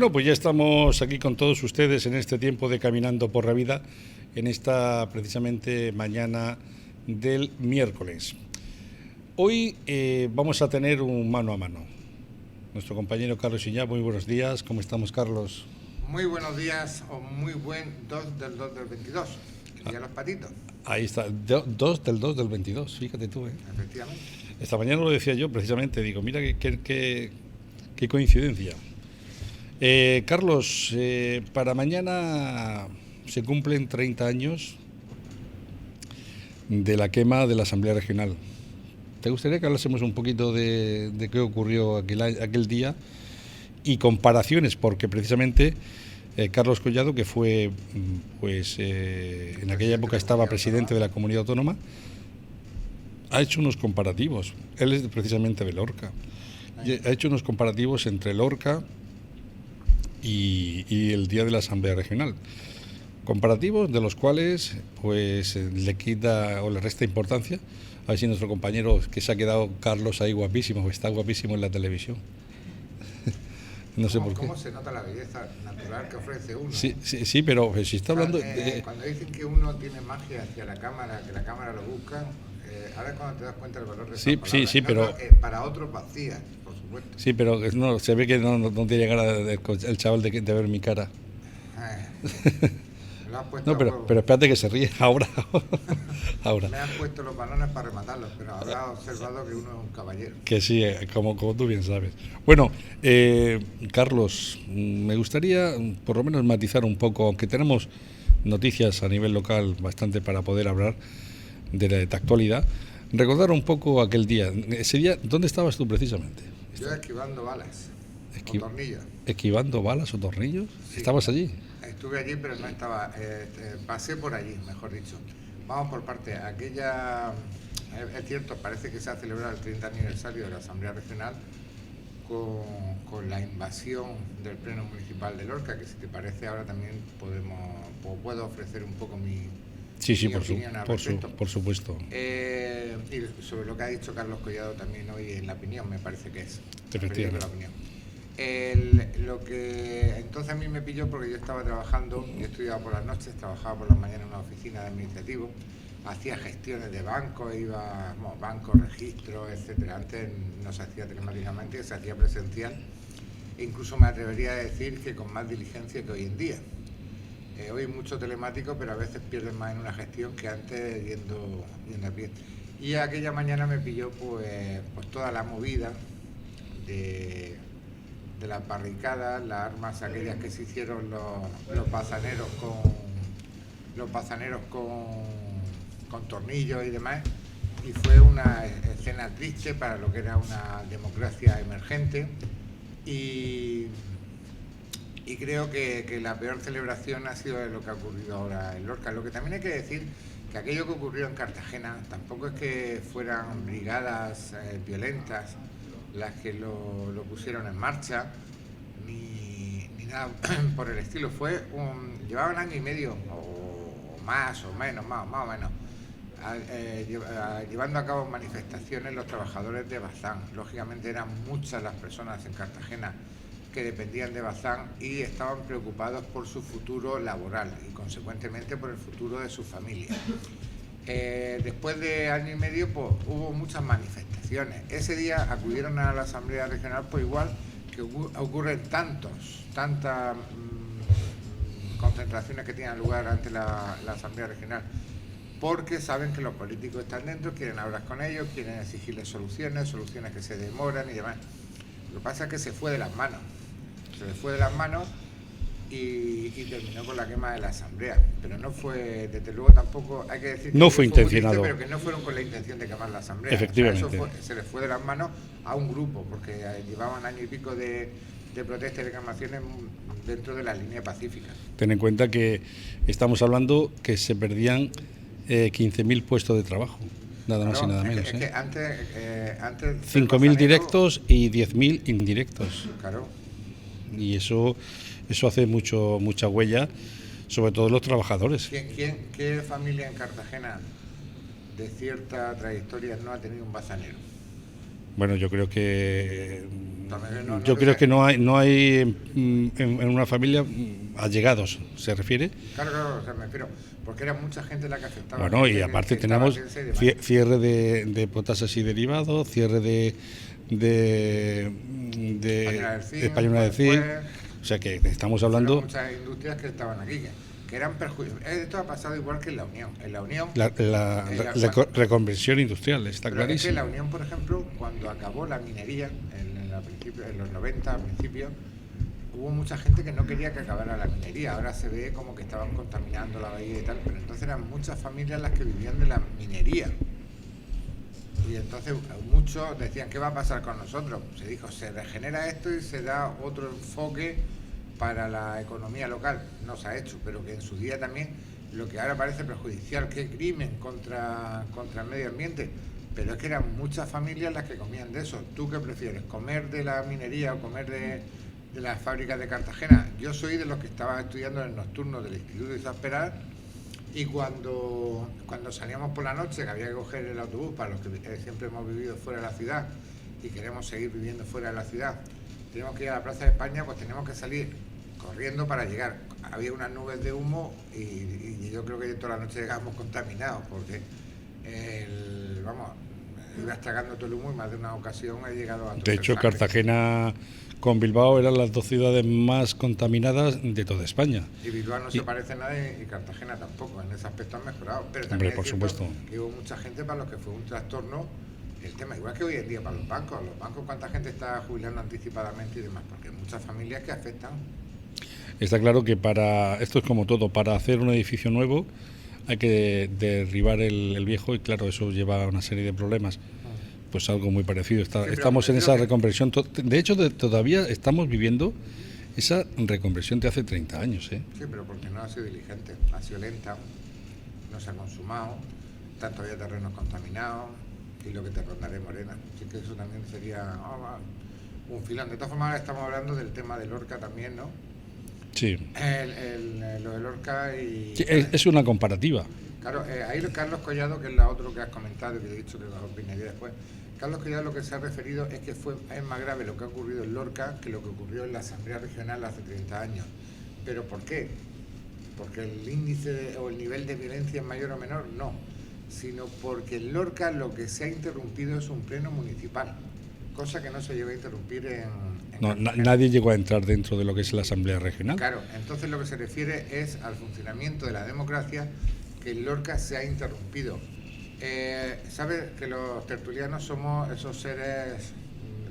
Bueno, pues ya estamos aquí con todos ustedes en este tiempo de Caminando por la Vida, en esta precisamente mañana del miércoles. Hoy vamos a tener un mano a mano. Nuestro compañero Carlos Iñá, muy buenos días. ¿Cómo estamos, Carlos? Muy buenos días o muy buen 2 del 2 del 22, el día de los patitos. Ahí está, 2 del 2 del 22, fíjate tú. Efectivamente. Esta mañana lo decía yo precisamente, digo, mira qué coincidencia. Carlos, para mañana se cumplen 30 años de la quema de la Asamblea Regional. ¿Te gustaría que hablásemos un poquito de qué ocurrió aquel día y comparaciones? Porque precisamente Carlos Collado, que fue, pues en aquella época estaba presidente de la comunidad autónoma, ha hecho unos comparativos. Él es precisamente de Lorca. Ha hecho unos comparativos entre Lorca y el día de la Asamblea Regional. Comparativos de los cuales pues le quita o le resta importancia. A ver si nuestro compañero, que se ha quedado Carlos ahí guapísimo, está guapísimo en la televisión. No sé por qué. ¿Cómo se nota la belleza natural que ofrece uno? Sí, pero si está hablando... Cuando dicen que uno tiene magia hacia la cámara, que la cámara lo busca, ahora es cuando te das cuenta del valor de esa palabra. Sí, pero... para otros vacías, por supuesto. Sí, pero no, se ve que no tiene ganas el chaval de ver mi cara. No, pero espérate que se ríe ahora. Me han puesto los balones para rematarlos, pero habrá observado que uno es un caballero. Que sí, como tú bien sabes. Bueno, Carlos, me gustaría por lo menos matizar un poco, aunque tenemos noticias a nivel local bastante para poder hablar de la actualidad, recordar un poco aquel día. Ese día, ¿dónde estabas tú precisamente? Yo esquivando balas o tornillos. ¿Esquivando balas o tornillos? Sí. ¿Estabas allí? Estuve allí, pero no estaba. Pasé por allí, mejor dicho. Vamos por parte. Es cierto, parece que se ha celebrado el 30 aniversario de la Asamblea Regional con la invasión del Pleno Municipal de Lorca, que si te parece ahora también puedo ofrecer un poco mi opinión al respecto. Por supuesto. Y sobre lo que ha dicho Carlos Collado también hoy en la opinión, me parece que es. Efectivamente. La opinión. Lo que entonces a mí me pilló porque yo estaba trabajando, yo estudiaba por las noches, trabajaba por las mañanas en una oficina de administrativo, hacía gestiones de bancos, bancos, registros, etcétera. Antes no se hacía telemáticamente, se hacía presencial, e incluso me atrevería a decir que con más diligencia que hoy en día. Hoy es mucho telemático, pero a veces pierden más en una gestión que antes yendo a pie. Y aquella mañana me pilló pues toda la movida de las barricadas, las armas aquellas que se hicieron los bazaneros con tornillos y demás, y fue una escena triste para lo que era una democracia emergente, y creo que la peor celebración ha sido lo que ha ocurrido ahora en Lorca. Lo que también hay que decir que aquello que ocurrió en Cartagena tampoco es que fueran brigadas violentas las que lo pusieron en marcha, ni nada por el estilo. Llevaban año y medio, o más o menos, más o menos, llevando a cabo manifestaciones los trabajadores de Bazán. Lógicamente eran muchas las personas en Cartagena que dependían de Bazán y estaban preocupados por su futuro laboral y consecuentemente por el futuro de su familia. Después de año y medio pues hubo muchas manifestaciones. Ese día acudieron a la Asamblea Regional, pues igual que ocurren tantas concentraciones que tienen lugar ante la Asamblea Regional, porque saben que los políticos están dentro, quieren hablar con ellos, quieren exigirles soluciones que se demoran y demás. Lo que pasa es que se fue de las manos y terminó con la quema de la Asamblea, pero no fue, desde luego tampoco hay que decir que no fue intencionado, pero que no fueron con la intención de quemar la Asamblea. Efectivamente. O sea, se les fue de las manos a un grupo, porque llevaban año y pico de protestas y reclamaciones dentro de la línea pacífica. Ten en cuenta que estamos hablando que se perdían 15.000 puestos de trabajo, nada más y nada menos. Es que antes 5.000 directos y 10.000 indirectos. Claro. Y eso hace mucha huella, sobre todo los trabajadores. ¿Qué familia en Cartagena de cierta trayectoria no ha tenido un bazanero? Bueno, yo creo que yo creo que no hay en una familia allegados, ¿se refiere? Claro, o sea, me refiero, porque era mucha gente la que afectaba. Bueno, y aparte tenemos cierre de potasas y derivados, cierre de Española del Zinc, o sea que estamos hablando... Muchas industrias que estaban aquí, que eran perjudiciales. Esto ha pasado igual que en la Unión. En la Unión... La reconversión industrial, está clarísimo. Es que la Unión, por ejemplo, cuando acabó la minería, en los 90, al principio, hubo mucha gente que no quería que acabara la minería. Ahora se ve como que estaban contaminando la bahía y tal, pero entonces eran muchas familias las que vivían de la minería. Y entonces muchos decían, ¿qué va a pasar con nosotros? Se dijo, se regenera esto y se da otro enfoque para la economía local. No se ha hecho, pero que en su día también, lo que ahora parece perjudicial, que crimen contra el medio ambiente, pero es que eran muchas familias las que comían de eso. ¿Tú qué prefieres, comer de la minería o comer de las fábricas de Cartagena? Yo soy de los que estaba estudiando en el nocturno del Instituto Isaac Peral, y cuando salíamos por la noche, que había que coger el autobús, para los que siempre hemos vivido fuera de la ciudad y queremos seguir viviendo fuera de la ciudad, tenemos que ir a la Plaza de España, pues tenemos que salir corriendo para llegar. Había unas nubes de humo y yo creo que toda la noche llegábamos contaminados, porque ibas tragando todo el humo y más de una ocasión he llegado a... De hecho, Cartagena con Bilbao eran las dos ciudades más contaminadas de toda España. Y Bilbao no se parece nada y Cartagena tampoco, en ese aspecto han mejorado. Pero también por supuesto, que hubo mucha gente para los que fue un trastorno el tema, igual que hoy en día para los bancos. ¿Cuánta gente está jubilando anticipadamente y demás? Porque hay muchas familias que afectan. Está claro que esto es como todo, para hacer un edificio nuevo hay que derribar el viejo, y claro, eso lleva a una serie de problemas. Pues algo muy parecido. Estamos en esa reconversión. De hecho, todavía estamos viviendo esa reconversión de hace 30 años. Sí, pero porque no ha sido diligente, ha sido lenta, no se ha consumado, están todavía terrenos contaminados, y lo que te rondaré, Morena. Así que eso también sería un filón. De todas formas, ahora estamos hablando del tema del Lorca también, ¿no? Sí. Lo del Lorca y... Sí, es una comparativa. Claro, ahí Carlos Collado, que es la otro que has comentado y que he dicho que lo opinaría después. Carlos Collado lo que se ha referido es que es más grave lo que ha ocurrido en Lorca que lo que ocurrió en la Asamblea Regional hace 30 años. ¿Pero por qué? ¿Porque el índice o el nivel de violencia es mayor o menor? No, sino porque en Lorca lo que se ha interrumpido es un pleno municipal, cosa que no se llegó a interrumpir nadie llegó a entrar dentro de lo que es la Asamblea Regional. Claro, entonces lo que se refiere es al funcionamiento de la democracia, que en Lorca se ha interrumpido. ¿Sabes que los tertulianos somos esos seres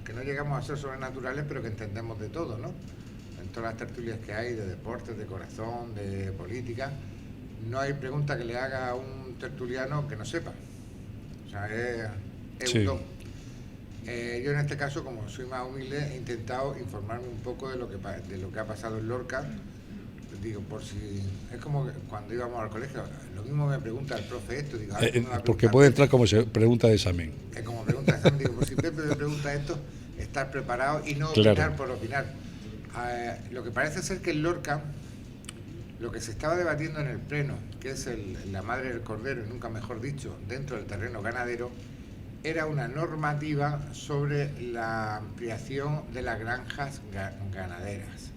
que no llegamos a ser sobrenaturales, pero que entendemos de todo, ¿no? En todas las tertulias que hay, de deportes, de corazón, de política, no hay pregunta que le haga a un tertuliano que no sepa. O sea, es un don. Yo en este caso, como soy más humilde, he intentado informarme un poco de lo que ha pasado en Lorca. Digo, por si... Es como cuando íbamos al colegio, lo mismo me pregunta el profe esto, digo... porque puede entrar como pregunta de examen. Como pregunta de examen, digo, por si Pepe me pregunta esto, estar preparado y no opinar por opinar. Lo que parece ser que en Lorca, lo que se estaba debatiendo en el pleno, que es la madre del cordero, y nunca mejor dicho, dentro del terreno ganadero, era una normativa sobre la ampliación de las granjas ganaderas.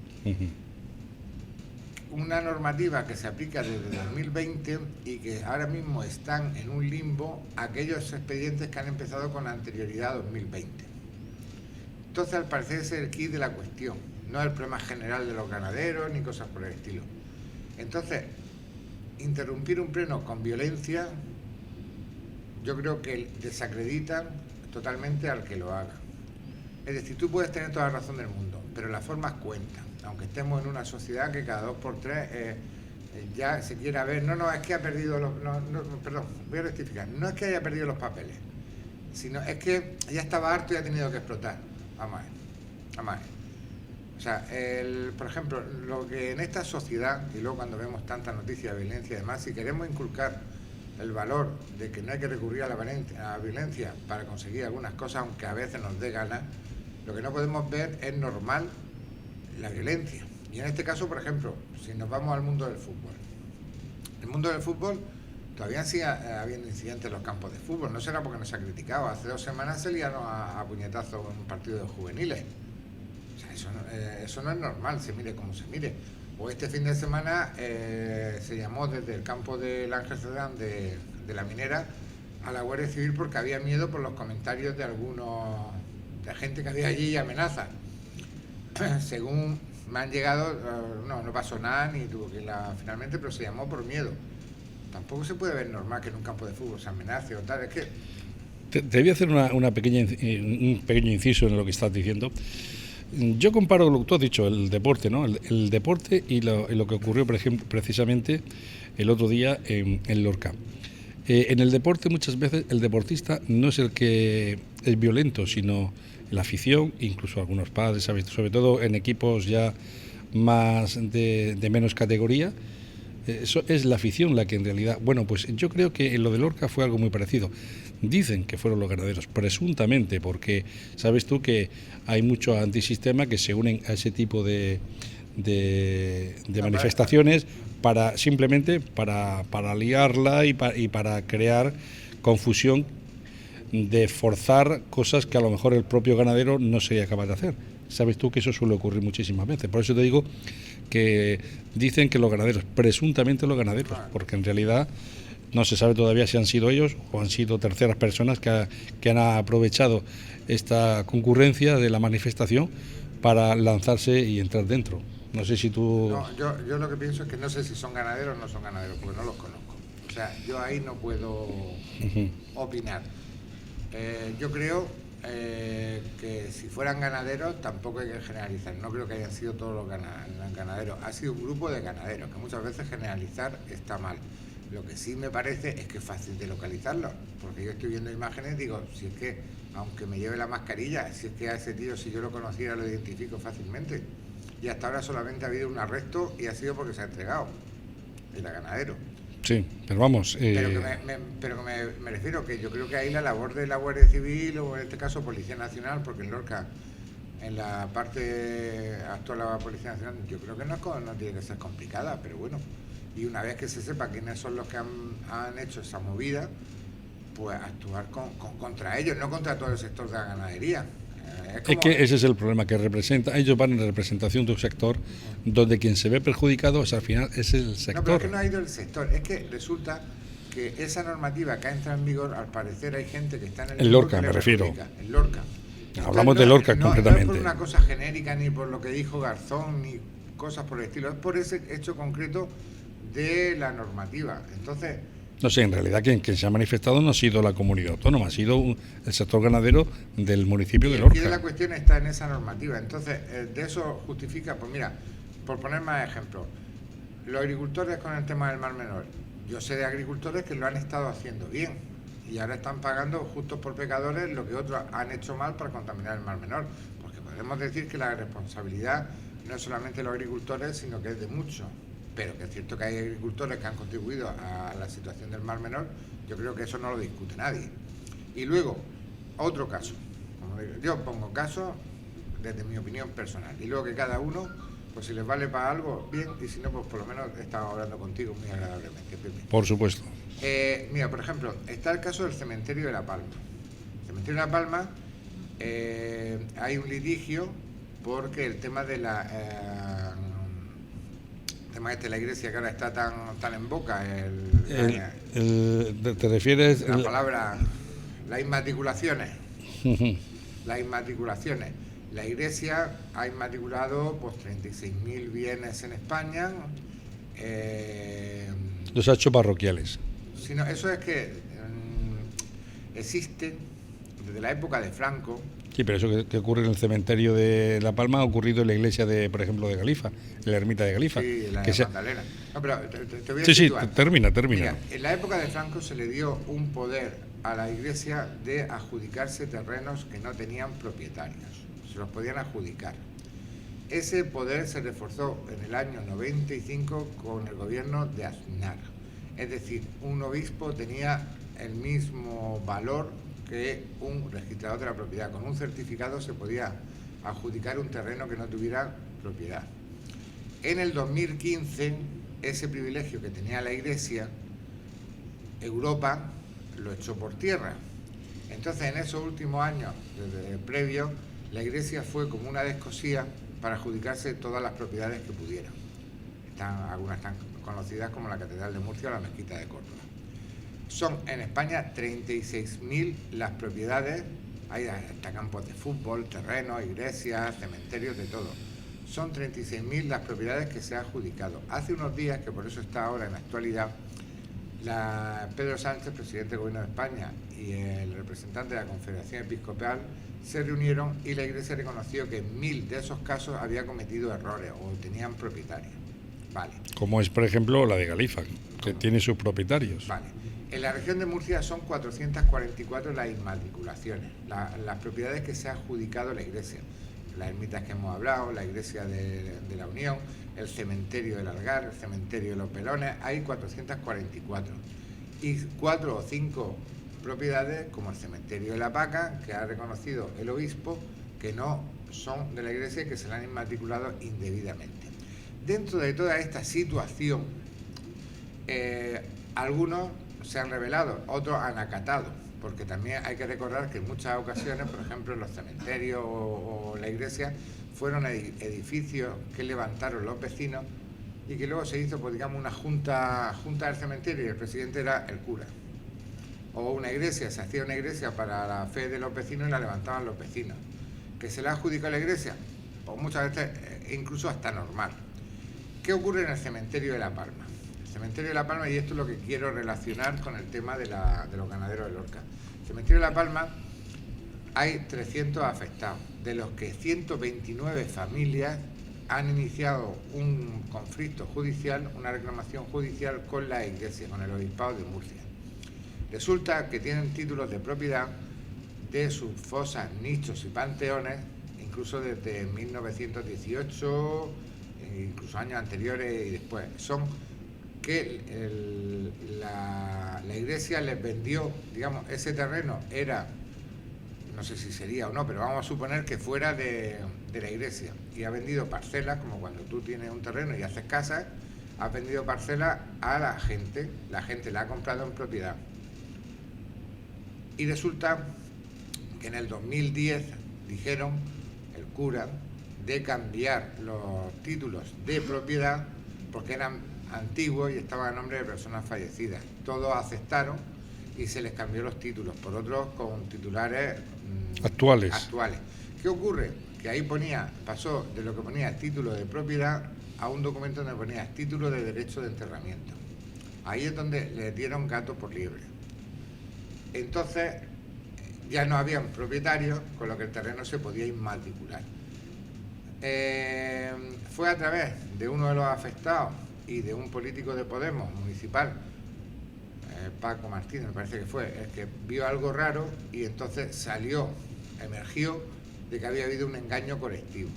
Una normativa que se aplica desde 2020 y que ahora mismo están en un limbo aquellos expedientes que han empezado con anterioridad a 2020. Entonces, al parecer, ese es el quid de la cuestión. No es el problema general de los ganaderos ni cosas por el estilo. Entonces, interrumpir un pleno con violencia, yo creo que desacreditan totalmente al que lo haga. Es decir, tú puedes tener toda la razón del mundo, pero las formas cuentan. Aunque estemos en una sociedad que cada 2 por 3 ya se quiera ver, es que ha perdido perdón, voy a rectificar, no es que haya perdido los papeles, sino es que ya estaba harto y ha tenido que explotar. Vamos a ver. O sea, por ejemplo, lo que en esta sociedad, y luego cuando vemos tantas noticias de violencia y demás, si queremos inculcar el valor de que no hay que recurrir a la violencia para conseguir algunas cosas, aunque a veces nos dé ganas, lo que no podemos ver es normal la violencia. Y en este caso, por ejemplo, si nos vamos al mundo del fútbol. El mundo del fútbol todavía sigue habiendo incidentes en los campos de fútbol. No será porque no se ha criticado. Hace 2 semanas se liaron a puñetazos en un partido de juveniles. O sea, eso no es normal, se mire como se mire. O este fin de semana se llamó desde el campo del Ángel Cerdán de la Minera a la Guardia Civil porque había miedo por los comentarios de de gente que había allí y amenazas. Según me han llegado, no pasó nada ni tuvo que ir finalmente, pero se llamó por miedo. Tampoco se puede ver normal que en un campo de fútbol se amenace o tal. Es que te voy a hacer un pequeño inciso en lo que estás diciendo. Yo comparo lo que tú has dicho, el deporte, ¿no? El deporte y lo que ocurrió, por ejemplo, precisamente el otro día en Lorca. En el deporte muchas veces el deportista no es el que es violento, sino la afición, incluso algunos padres, ¿sabes? Sobre todo en equipos ya más de menos categoría. Eso es la afición la que en realidad... Bueno, pues yo creo que en lo de Lorca fue algo muy parecido. Dicen que fueron los ganaderos, presuntamente, porque sabes tú que hay mucho antisistema que se unen a ese tipo de manifestaciones simplemente para liarla y para crear confusión, de forzar cosas que a lo mejor el propio ganadero no sería capaz de hacer. Sabes tú que eso suele ocurrir muchísimas veces. Por eso te digo que dicen que los ganaderos, presuntamente los ganaderos, porque en realidad no se sabe todavía si han sido ellos o han sido terceras personas que han aprovechado esta concurrencia de la manifestación para lanzarse y entrar dentro. No sé si tú... No, yo lo que pienso es que no sé si son ganaderos o no son ganaderos, porque no los conozco. O sea, yo ahí no puedo opinar. Yo creo que si fueran ganaderos tampoco hay que generalizar. No creo que hayan sido todos los ganaderos. Ha sido un grupo de ganaderos, que muchas veces generalizar está mal. Lo que sí me parece es que es fácil de localizarlo, porque yo estoy viendo imágenes y digo, si es que, aunque me lleve la mascarilla, si es que a ese tío, si yo lo conociera, lo identifico fácilmente. Y hasta ahora solamente ha habido un arresto y ha sido porque se ha entregado. Era ganadero. Sí, pero vamos... Pero que me refiero que yo creo que ahí la labor de la Guardia Civil, o en este caso Policía Nacional, porque en Lorca, en la parte actual de la Policía Nacional, yo creo que no tiene que ser complicada, pero bueno. Y una vez que se sepa quiénes son los que han hecho esa movida, pues actuar contra ellos, no contra todo el sector de la ganadería. Es que ese es el problema que representa. Ellos van en representación de un sector donde quien se ve perjudicado al final es el sector. No, pero es que no ha ido el sector. Es que resulta que esa normativa que ha entrado en vigor, al parecer hay gente que está en el... En Lorca, me refiero. En Lorca. Hablamos de Lorca concretamente. No es por una cosa genérica, ni por lo que dijo Garzón, ni cosas por el estilo. Es por ese hecho concreto de la normativa. Entonces... No sé, en realidad quien se ha manifestado no ha sido la comunidad autónoma, ha sido el sector ganadero del municipio de Lorca. Y la cuestión está en esa normativa. Entonces, de eso justifica, pues mira, por poner más ejemplos, los agricultores con el tema del Mar Menor. Yo sé de agricultores que lo han estado haciendo bien y ahora están pagando justos por pecadores lo que otros han hecho mal para contaminar el Mar Menor. Porque podemos decir que la responsabilidad no es solamente de los agricultores, sino que es de muchos. Pero que es cierto que hay agricultores que han contribuido a la situación del Mar Menor, yo creo que eso no lo discute nadie. Y luego, otro caso. Como digo, yo pongo casos desde mi opinión personal. Y luego que cada uno, pues si les vale para algo, bien, y si no, pues por lo menos he estado hablando contigo muy agradablemente, Pepe. Por supuesto. Mira, por ejemplo, está el caso del cementerio de La Palma. El cementerio de La Palma, hay un litigio porque el tema de la iglesia que ahora está tan en boca, ¿te refieres? La palabra, las inmatriculaciones. Las inmatriculaciones. La iglesia ha inmatriculado pues 36.000 bienes en España. Los ha hecho parroquiales. Sino, eso es que existe desde la época de Franco. Sí, pero eso que ocurre en el cementerio de La Palma ha ocurrido en la iglesia por ejemplo, de Galifa, en la ermita de Galifa. Sí, la de Magdalena. No, pero te voy a situar. Sí, termina. Mira, en la época de Franco se le dio un poder a la iglesia de adjudicarse terrenos que no tenían propietarios. Se los podían adjudicar. Ese poder se reforzó en el año 95 con el gobierno de Aznar. Es decir, un obispo tenía el mismo valor que un registrador de la propiedad. Con un certificado se podía adjudicar un terreno que no tuviera propiedad. En el 2015, ese privilegio que tenía la Iglesia Europa lo echó por tierra. Entonces, en esos últimos años previos, la Iglesia fue como una descosía para adjudicarse todas las propiedades que pudiera. Algunas tan conocidas como la Catedral de Murcia o la Mezquita de Córdoba. Son en España 36.000 las propiedades, hay hasta campos de fútbol, terrenos, iglesias, cementerios, de todo. Son 36.000 las propiedades que se han adjudicado. Hace unos días, que por eso está ahora en la actualidad, Pedro Sánchez, presidente del Gobierno de España, y el representante de la Confederación Episcopal se reunieron y la Iglesia reconoció que en 1.000 de esos casos había cometido errores o tenían propietarios. Vale. Como es, por ejemplo, la de Galifa, que tiene sus propietarios. Vale. En la región de Murcia son 444 las inmatriculaciones, las propiedades que se ha adjudicado la Iglesia. Las ermitas que hemos hablado, la Iglesia de la Unión, el cementerio del Algar, el cementerio de los Pelones, hay 444. Y 4 o 5 propiedades, como el cementerio de la Paca, que ha reconocido el obispo, que no son de la Iglesia y que se la han inmatriculado indebidamente. Dentro de toda esta situación, algunos se han revelado, otros han acatado, porque también hay que recordar que en muchas ocasiones, por ejemplo, los cementerios o la iglesia, fueron edificios que levantaron los vecinos y que luego se hizo, pues digamos, una junta del cementerio y el presidente era el cura. O una iglesia, se hacía una iglesia para la fe de los vecinos y la levantaban los vecinos. ¿Que se la adjudicó a la iglesia? Pues muchas veces incluso hasta normal. ¿Qué ocurre en el cementerio de La Palma? El cementerio de La Palma, y esto es lo que quiero relacionar con el tema de los ganaderos de Lorca. El cementerio de La Palma hay 300 afectados, de los que 129 familias han iniciado un conflicto judicial, una reclamación judicial con la Iglesia, con el Obispado de Murcia. Resulta que tienen títulos de propiedad de sus fosas, nichos y panteones, incluso desde 1918, incluso años anteriores y después. Son que la Iglesia les vendió, digamos, ese terreno era, no sé si sería o no, pero vamos a suponer que fuera de la Iglesia, y ha vendido parcelas, como cuando tú tienes un terreno y haces casas, has vendido parcelas a la gente la ha comprado en propiedad. Y resulta que en el 2010 dijeron, el cura, de cambiar los títulos de propiedad porque eran antiguos y estaban a nombre de personas fallecidas. Todos aceptaron y se les cambió los títulos por otros con titulares actuales. ¿Qué ocurre? Que ahí pasó de lo que ponía título de propiedad a un documento donde ponía título de derecho de enterramiento. Ahí es donde le dieron gato por liebre. Entonces ya no habían propietarios, con lo que el terreno se podía inmatricular. Fue a través de uno de los afectados y de un político de Podemos municipal, Paco Martínez me parece que fue, el que vio algo raro y entonces emergió de que había habido un engaño colectivo.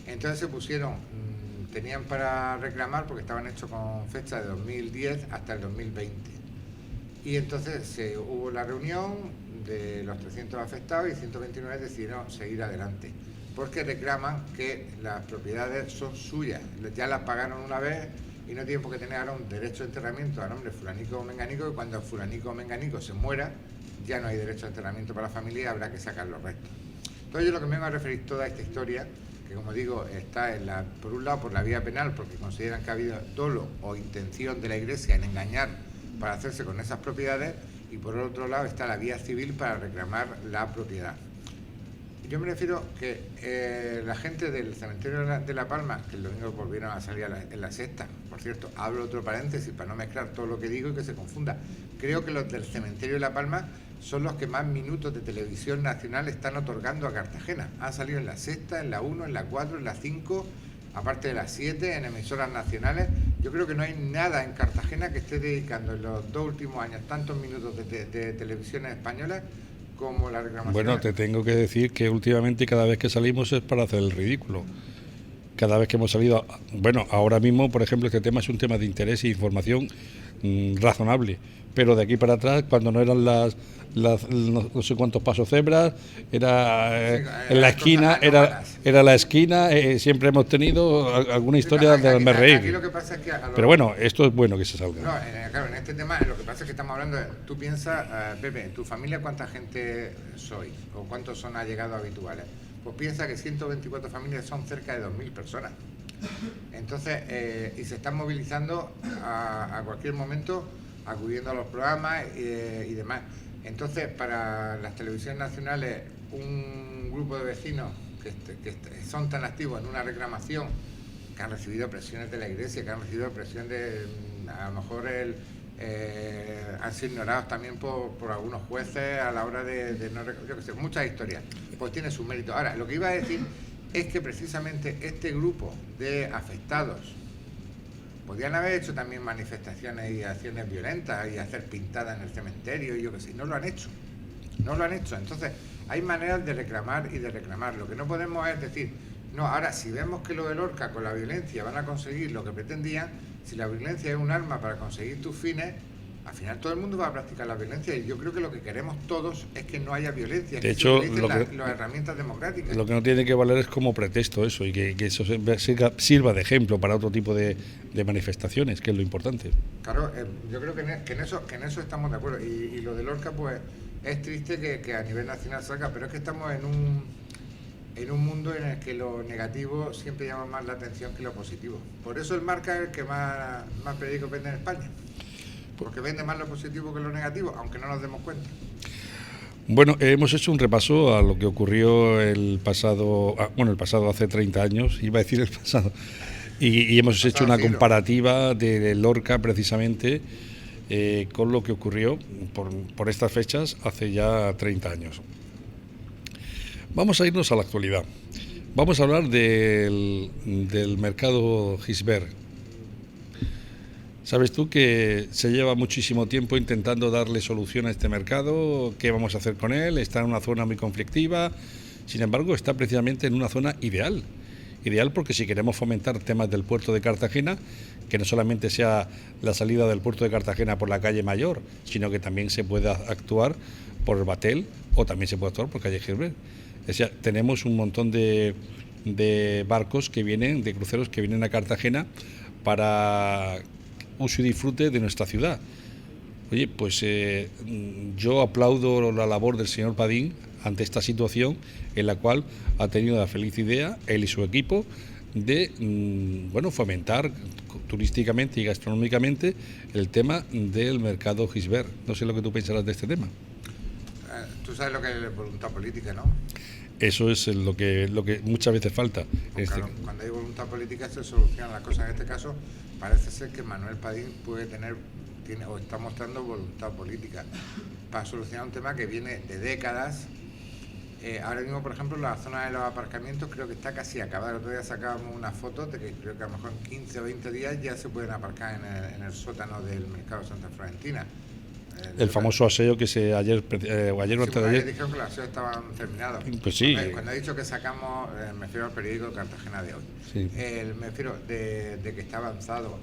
Entonces se pusieron, tenían para reclamar porque estaban hechos con fecha de 2010 hasta el 2020. Y entonces hubo la reunión de los 300 afectados y 129 decidieron seguir adelante, porque reclaman que las propiedades son suyas, ya las pagaron una vez y no tienen por qué tener ahora un derecho de enterramiento a nombre de fulanico o menganico, y cuando fulanico o menganico se muera, ya no hay derecho de enterramiento para la familia y habrá que sacar los restos. Entonces yo lo que me vengo a referir toda esta historia, que como digo, está por un lado por la vía penal, porque consideran que ha habido dolo o intención de la Iglesia en engañar para hacerse con esas propiedades, y por otro lado está la vía civil para reclamar la propiedad. Yo me refiero que la gente del cementerio de La Palma, que el domingo volvieron a salir en la sexta, por cierto, abro otro paréntesis para no mezclar todo lo que digo y que se confunda. Creo que los del cementerio de La Palma son los que más minutos de televisión nacional están otorgando a Cartagena. Han salido en la sexta, en la 1, en la 4, en la 5, aparte de las 7, en emisoras nacionales. Yo creo que no hay nada en Cartagena que esté dedicando en los 2 últimos años tantos minutos de televisiones españolas como la reclamación. Bueno, te tengo que decir que últimamente cada vez que salimos es para hacer el ridículo. Cada vez que hemos salido, bueno, ahora mismo, por ejemplo, este tema es un tema de interés e información razonable. Pero de aquí para atrás, cuando no eran las no sé cuántos pasos cebras, era en la esquina, era la esquina, siempre hemos tenido alguna historia de hacerme reír. Pero bueno, esto es bueno que se salga. No, claro, en este tema lo que pasa es que estamos hablando, tú piensas, Pepe, en tu familia cuánta gente sois o cuántos son allegados habituales. Pues piensa que 124 familias son cerca de 2.000 personas. Entonces, y se están movilizando a cualquier momento, acudiendo a los programas y demás. Entonces, para las televisiones nacionales, un grupo de vecinos que son tan activos en una reclamación, que han recibido presiones de la Iglesia, que han recibido presión de, a lo mejor han sido ignorados también por algunos jueces a la hora de no, yo qué sé, muchas historias, pues tiene su mérito. Ahora, lo que iba a decir es que precisamente este grupo de afectados podían haber hecho también manifestaciones y acciones violentas y hacer pintadas en el cementerio y yo qué sé, no lo han hecho. Entonces, hay maneras de reclamar y de reclamar. Lo que no podemos es decir, no, ahora si vemos que lo de Lorca con la violencia van a conseguir lo que pretendían, si la violencia es un arma para conseguir tus fines, al final todo el mundo va a practicar la violencia y yo creo que lo que queremos todos es que no haya violencia, de hecho, las herramientas democráticas. Lo que no tiene que valer es como pretexto eso y que eso sirva de ejemplo para otro tipo de manifestaciones, que es lo importante. Claro, yo creo que en eso estamos de acuerdo y lo de Lorca pues es triste que a nivel nacional salga, pero es que estamos en un mundo en el que lo negativo siempre llama más la atención que lo positivo. Por eso el Marca es el que más periódicos vende en España. Porque vende más lo positivo que lo negativo, aunque no nos demos cuenta. Bueno, hemos hecho un repaso a lo que ocurrió el pasado hace 30 años, iba a decir el pasado, y hemos hecho una comparativa de Lorca precisamente con lo que ocurrió por estas fechas hace ya 30 años. Vamos a irnos a la actualidad. Vamos a hablar del mercado Gisbert. Sabes tú que se lleva muchísimo tiempo intentando darle solución a este mercado, qué vamos a hacer con él, está en una zona muy conflictiva, sin embargo está precisamente en una zona ideal porque si queremos fomentar temas del puerto de Cartagena, que no solamente sea la salida del puerto de Cartagena por la calle Mayor, sino que también se pueda actuar por el Batel o también se puede actuar por calle Gisbert. O sea, tenemos un montón de barcos que vienen, de cruceros que vienen a Cartagena para uso y disfrute de nuestra ciudad. Oye, pues yo aplaudo la labor del señor Padín ante esta situación en la cual ha tenido la feliz idea, él y su equipo, de fomentar turísticamente y gastronómicamente el tema del mercado Gisbert. No sé lo que tú pensarás de este tema. Tú sabes lo que es voluntad política, ¿no? Eso es lo que muchas veces falta. Pues claro, cuando hay voluntad política se solucionan las cosas. En este caso parece ser que Manuel Padín tiene o está mostrando voluntad política para solucionar un tema que viene de décadas. Ahora mismo, por ejemplo, la zona de los aparcamientos creo que está casi acabada. El otro día sacábamos una foto de que creo que a lo mejor en 15 o 20 días ya se pueden aparcar en el sótano del mercado Santa Florentina. El famoso aseo que ayer o antes de ayer dijeron que los aseos estaban terminados. Pues sí. Cuando he dicho que sacamos, me refiero al periódico Cartagena de hoy. Sí. Me refiero de que está avanzado.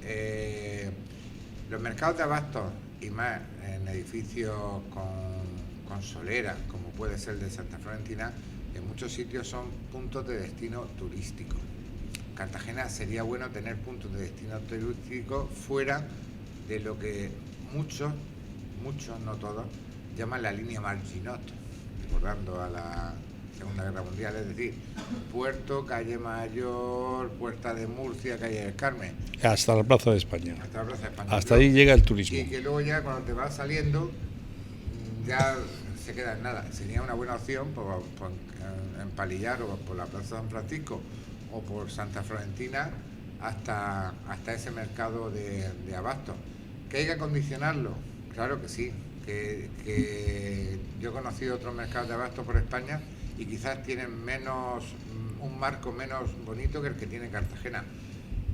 Los mercados de abastos y más en edificios con solera, como puede ser el de Santa Florentina, en muchos sitios son puntos de destino turístico. Cartagena sería bueno tener puntos de destino turístico fuera de lo que muchos, no todos, llaman la línea Marginot, recordando a la Segunda Guerra Mundial, es decir, Puerto, Calle Mayor, Puerta de Murcia, Calle del Carmen. Hasta la Plaza de España. Hasta ahí llega el turismo. Y que luego ya cuando te vas saliendo, ya se queda en nada. Sería una buena opción en Palillar o por la Plaza San Francisco o por Santa Florentina hasta ese mercado de abastos. ¿Que hay que acondicionarlo? Claro que sí, que yo he conocido otros mercados de abasto por España y quizás tienen un marco menos bonito que el que tiene Cartagena.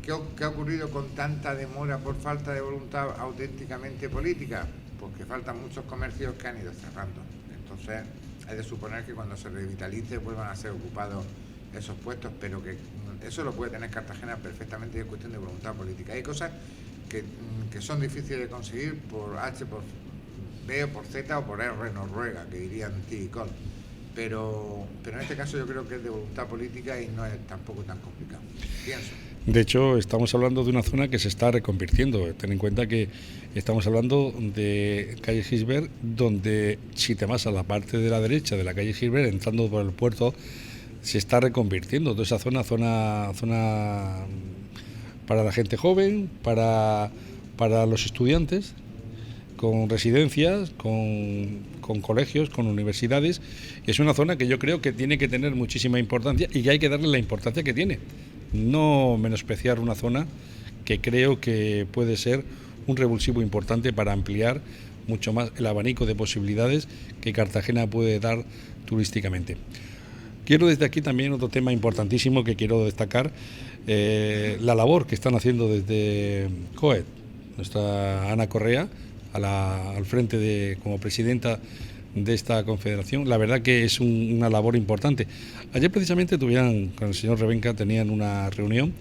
¿Qué ha ocurrido con tanta demora por falta de voluntad auténticamente política? Pues que faltan muchos comercios que han ido cerrando. Entonces, es de suponer que cuando se revitalice vuelvan a ser ocupados esos puestos, pero que eso lo puede tener Cartagena perfectamente y es cuestión de voluntad política. Hay cosas que son difíciles de conseguir por H, por B o por Z o por R Noruega, que dirían Tea y Col. Pero en este caso yo creo que es de voluntad política y no es tampoco tan complicado, pienso. De hecho, estamos hablando de una zona que se está reconvirtiendo. Ten en cuenta que estamos hablando de calle Gisbert, donde si te vas a la parte de la derecha de la calle Gisbert, entrando por el puerto, se está reconvirtiendo. Toda esa zona para la gente joven, para los estudiantes, con residencias, con colegios, con universidades. Y es una zona que yo creo que tiene que tener muchísima importancia y que hay que darle la importancia que tiene. No menospreciar una zona que creo que puede ser un revulsivo importante para ampliar mucho más el abanico de posibilidades que Cartagena puede dar turísticamente. Quiero desde aquí también otro tema importantísimo que quiero destacar, la labor que están haciendo desde COED, nuestra Ana Correa, al frente como presidenta de esta confederación. La verdad que es una labor importante. Ayer precisamente con el señor Rebenca tenían una reunión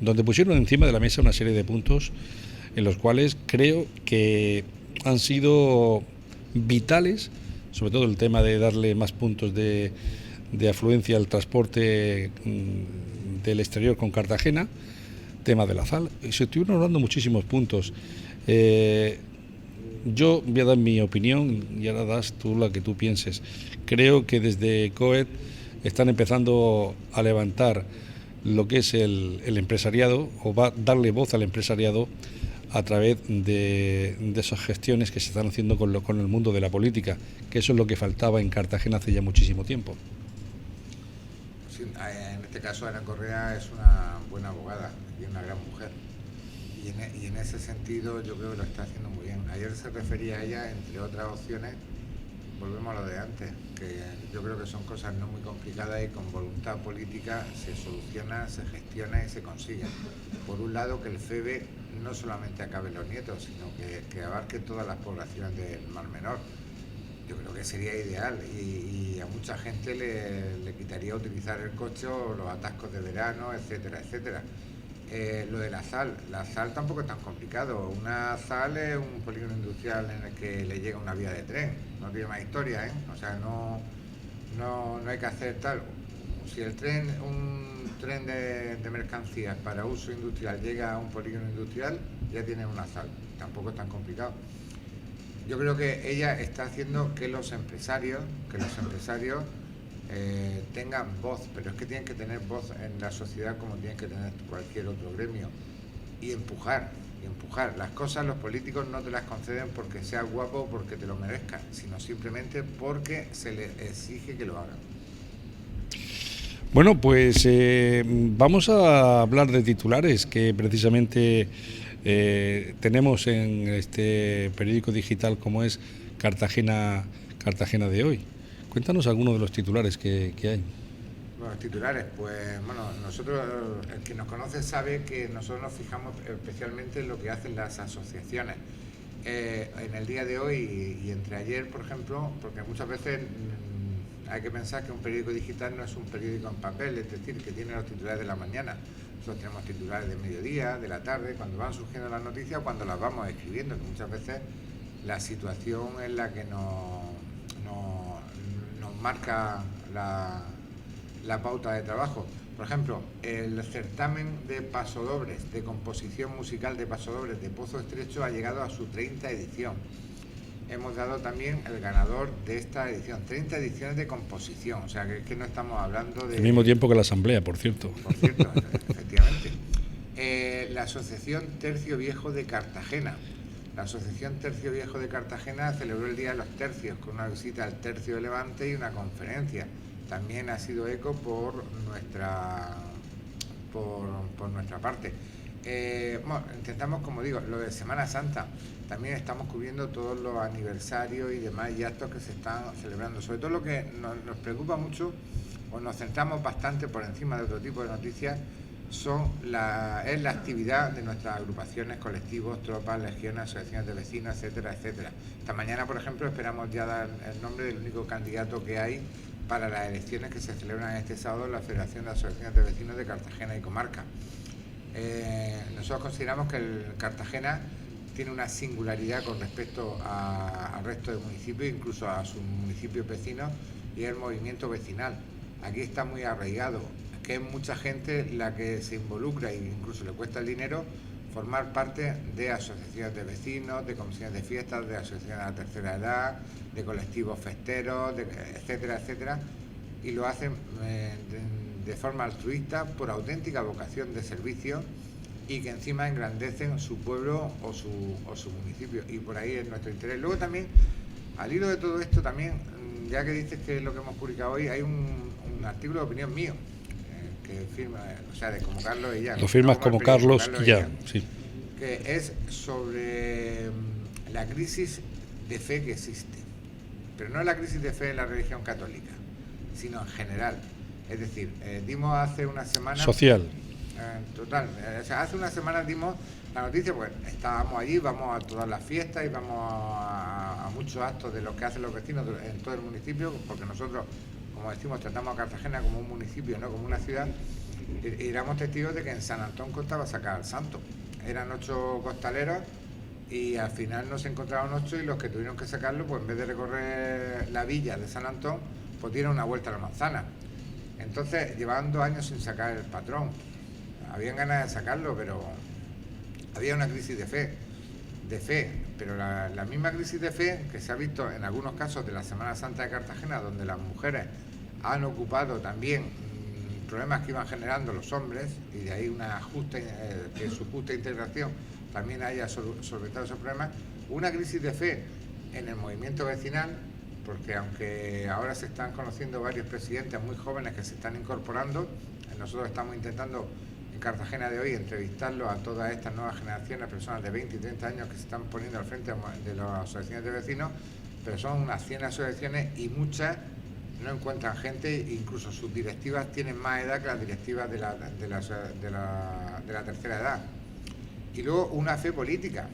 donde pusieron encima de la mesa una serie de puntos en los cuales creo que han sido vitales, sobre todo el tema de darle más puntos de afluencia al transporte del exterior con Cartagena, tema de la sal. Se estuvieron hablando muchísimos puntos. Yo voy a dar mi opinión y ahora das tú la que tú pienses. Creo que desde COED están empezando a levantar lo que es el empresariado, o va a darle voz al empresariado a través de esas gestiones que se están haciendo con el mundo de la política, que eso es lo que faltaba en Cartagena hace ya muchísimo tiempo. Sí, en este caso Ana Correa es una buena abogada y una gran mujer. Y en ese sentido yo creo que lo está haciendo muy bien. Ayer se refería a ella, entre otras opciones, volvemos a lo de antes, que yo creo que son cosas no muy complicadas y con voluntad política se soluciona, se gestiona y se consigue. Por un lado, que el FEBE no solamente acabe en Los Nietos, sino que abarque todas las poblaciones del Mar Menor. Yo creo que sería ideal y a mucha gente le quitaría utilizar el coche o los atascos de verano, etcétera, etcétera. Lo de la sal tampoco es tan complicado. Una sal es un polígono industrial en el que le llega una vía de tren, no tiene más historia, ¿eh? O sea, no hay que hacer tal. Si un tren de mercancías para uso industrial llega a un polígono industrial, ya tiene una sal, tampoco es tan complicado. Yo creo que ella está haciendo que los empresarios tengan voz, pero es que tienen que tener voz en la sociedad como tienen que tener cualquier otro gremio y empujar. Las cosas los políticos no te las conceden porque seas guapo o porque te lo merezcan, sino simplemente porque se les exige que lo hagan. Bueno, pues vamos a hablar de titulares que precisamente tenemos en este periódico digital como es Cartagena de hoy. Cuéntanos algunos de los titulares que hay. Bueno, titulares, pues bueno, nosotros, el que nos conoce sabe que nosotros nos fijamos especialmente en lo que hacen las asociaciones. En el día de hoy y entre ayer, por ejemplo, porque muchas veces hay que pensar que un periódico digital no es un periódico en papel, es decir, que tiene los titulares de la mañana. Nosotros tenemos titulares de mediodía, de la tarde, cuando van surgiendo las noticias o cuando las vamos escribiendo, que muchas veces la situación es la que nos marca la pauta de trabajo. Por ejemplo, el certamen de pasodobles, de composición musical de pasodobles de Pozo Estrecho ha llegado a su 30ª edición. Hemos dado también el ganador de esta edición, 30 ediciones de composición, o sea que no estamos hablando de... Al mismo tiempo que la asamblea, por cierto. Por cierto, efectivamente. La Asociación Tercio Viejo de Cartagena. La Asociación Tercio Viejo de Cartagena celebró el Día de los Tercios con una visita al Tercio de Levante y una conferencia. También ha sido eco por nuestra parte. Bueno, intentamos, como digo, lo de Semana Santa. También estamos cubriendo todos los aniversarios y demás y actos que se están celebrando. Sobre todo lo que nos preocupa mucho o nos centramos bastante por encima de otro tipo de noticias es la actividad de nuestras agrupaciones, colectivos, tropas, legiones, asociaciones de vecinos, etcétera, etcétera. Esta mañana, por ejemplo, esperamos ya dar el nombre del único candidato que hay para las elecciones que se celebran este sábado en la Federación de Asociaciones de Vecinos de Cartagena y Comarca. Nosotros consideramos que Cartagena tiene una singularidad con respecto al resto de municipios, incluso a sus municipios vecinos, y el movimiento vecinal. Aquí está muy arraigado, que es mucha gente la que se involucra e incluso le cuesta el dinero formar parte de asociaciones de vecinos, de comisiones de fiestas, de asociaciones de la tercera edad, de colectivos festeros, etcétera, etcétera, y lo hacen de forma altruista por auténtica vocación de servicio y que encima engrandecen su pueblo o su municipio, y por ahí es nuestro interés. Luego también, al hilo de todo esto también, ya que dices que es lo que hemos publicado hoy, hay un artículo de opinión mío, que firma, o sea, de como Carlos Illán. Lo firmas como Carlos Illán, sí. Que es sobre la crisis de fe que existe. Pero no la crisis de fe en la religión católica, sino en general. Es decir, dimos hace una semana... Social. Total. O sea, hace una semana dimos la noticia, pues estábamos allí, vamos a todas las fiestas y vamos a muchos actos de los que hacen los vecinos en todo el municipio, porque nosotros, como decimos, tratamos a Cartagena como un municipio, no como una ciudad, y éramos testigos de que en San Antón costaba sacar al santo. Eran 8 costaleros y al final no se encontraron 8, y los que tuvieron que sacarlo, pues en vez de recorrer la villa de San Antón, pues dieron una vuelta a la manzana. Entonces, llevaban 2 años sin sacar el patrón. Habían ganas de sacarlo, pero había una crisis de fe, pero la misma crisis de fe que se ha visto en algunos casos de la Semana Santa de Cartagena, donde las mujeres han ocupado también problemas que iban generando los hombres, y de ahí que su justa integración también haya solventado esos problemas. Una crisis de fe en el movimiento vecinal, porque aunque ahora se están conociendo varios presidentes muy jóvenes que se están incorporando, nosotros estamos intentando en Cartagena de hoy entrevistarlo a todas estas nuevas generaciones, personas de 20 y 30 años que se están poniendo al frente de las asociaciones de vecinos, pero son unas 100 asociaciones y muchas no encuentran gente, incluso sus directivas tienen más edad que las directivas de la tercera edad. Y luego una fe política.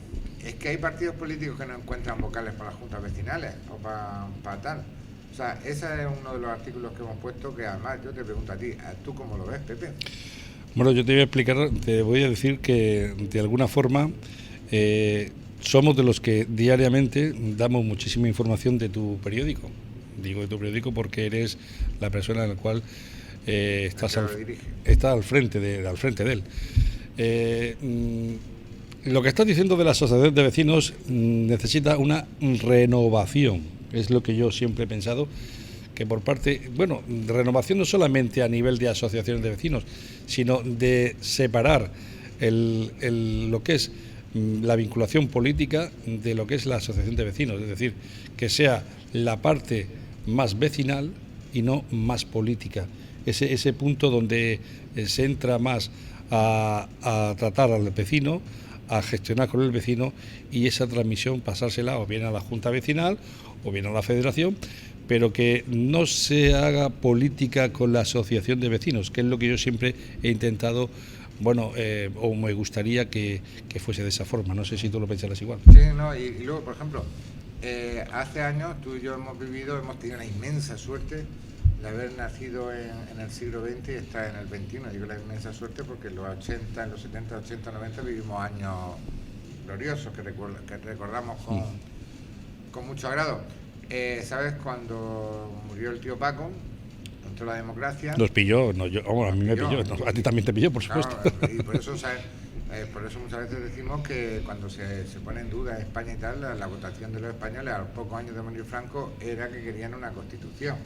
Es que hay partidos políticos que no encuentran vocales para las juntas vecinales o para tal. O sea, ese es uno de los artículos que hemos puesto, que además yo te pregunto a ti, ¿tú cómo lo ves, Pepe? Bueno, yo te voy a explicar, te voy a decir que de alguna forma somos de los que diariamente damos muchísima información de tu periódico. Digo de tu periódico porque eres la persona en la cual estás al frente de él. Lo que estás diciendo de la asociación de vecinos necesita una renovación, es lo que yo siempre he pensado, que por parte, bueno, renovación no solamente a nivel de asociaciones de vecinos, sino de separar lo que es la vinculación política de lo que es la asociación de vecinos, es decir, que sea la parte más vecinal y no más política. Ese punto donde se entra más a tratar al vecino, a gestionar con el vecino, y esa transmisión pasársela o bien a la Junta Vecinal o bien a la Federación, pero que no se haga política con la asociación de vecinos, que es lo que yo siempre he intentado, bueno, o me gustaría que fuese de esa forma. No sé si tú lo pensarás igual. Sí, no, y luego, por ejemplo, hace años tú y yo hemos tenido una inmensa suerte de haber nacido en el siglo XX y estar en el XXI. Digo la inmensa suerte porque en los 80, en los 70, 80, 90 vivimos años gloriosos que recordamos con mucho agrado. ¿Sabes? Cuando murió el tío Paco, entró la democracia... Nos pilló, no, a mí me pilló, no, a ti también te pilló, por supuesto. Claro, y por eso, ¿sabes? Por eso muchas veces decimos que cuando se pone en duda España y tal, la votación de los españoles a los pocos años de morir Franco era que querían una constitución.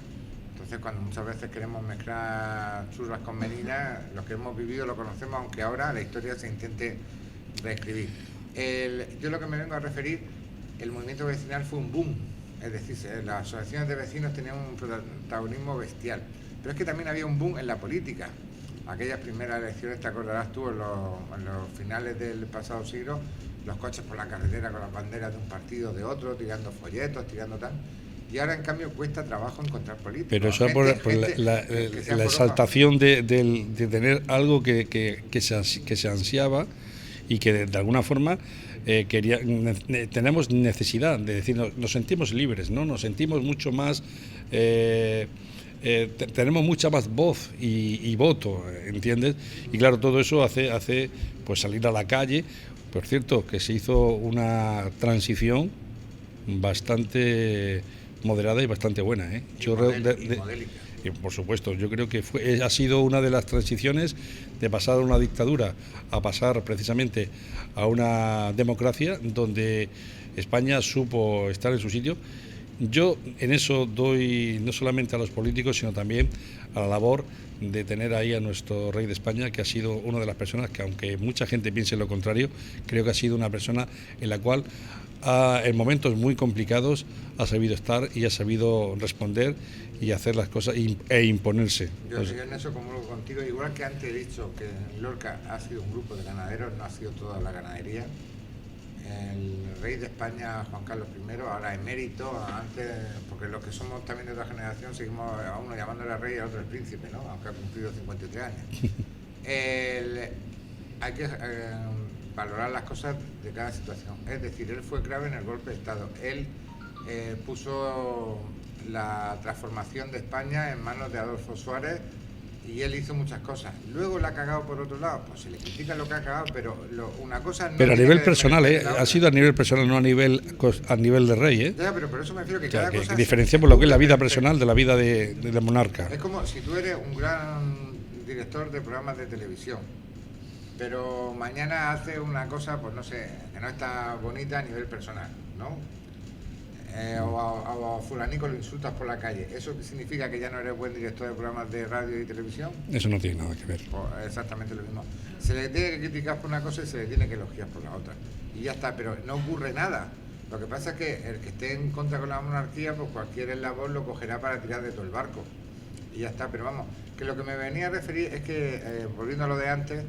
Entonces, cuando muchas veces queremos mezclar churras con merinas, lo que hemos vivido lo conocemos, aunque ahora la historia se intente reescribir. Yo lo que me vengo a referir, el movimiento vecinal fue un boom. Es decir, las asociaciones de vecinos tenían un protagonismo bestial. Pero es que también había un boom en la política. Aquellas primeras elecciones, te acordarás tú, en los finales del pasado siglo, los coches por la carretera con las banderas de un partido, de otro, tirando folletos, tirando tal. Y ahora, en cambio, cuesta trabajo encontrar políticos. Pero eso por la exaltación de tener algo que se ansiaba y que de alguna forma tenemos necesidad de decir, nos sentimos libres, ¿no? Nos sentimos mucho más tenemos mucha más voz y voto, ¿entiendes? Y claro, todo eso hace pues salir a la calle. Por cierto, que se hizo una transición bastante moderada y bastante buena, ¿eh? Y por supuesto, yo creo que ha sido una de las transiciones de pasar a una dictadura a pasar precisamente a una democracia donde España supo estar en su sitio. Yo en eso doy no solamente a los políticos, sino también a la labor de tener ahí a nuestro rey de España, que ha sido una de las personas que, aunque mucha gente piense lo contrario, creo que ha sido una persona en la cual en momentos muy complicados ha sabido estar y ha sabido responder y hacer las cosas e imponerse. Yo en eso comulgo contigo, igual que antes he dicho que Lorca ha sido un grupo de ganaderos, no ha sido toda la ganadería. El rey de España, Juan Carlos I, ahora emérito, antes, porque los que somos también de otra generación seguimos a uno llamándole rey y a otro el príncipe, ¿no? Aunque ha cumplido 53 años. Hay que valorar las cosas de cada situación. Es decir, él fue clave en el golpe de Estado. Él puso la transformación de España en manos de Adolfo Suárez y él hizo muchas cosas. Luego la ha cagado por otro lado, pues se le critica lo que ha cagado, pero una cosa no. Pero a nivel personal, ha sido a nivel personal, no a nivel de rey, ¿eh? Ya, pero por eso me refiero que cada cosa. Que diferenciamos lo que es la vida personal de la vida del monarca. Es como si tú eres un gran director de programas de televisión, pero mañana haces una cosa, pues no sé, que no está bonita a nivel personal, ¿no? O a fulanico lo insultas por la calle. ¿Eso significa que ya no eres buen director de programas de radio y televisión? Eso no tiene nada que ver. Pues exactamente lo mismo. Se le tiene que criticar por una cosa y se le tiene que elogiar por la otra. Y ya está, pero no ocurre nada. Lo que pasa es que el que esté en contra con la monarquía, pues cualquier eslabón lo cogerá para tirar de todo el barco. Y ya está, pero vamos, que lo que me venía a referir es que, volviendo a lo de antes,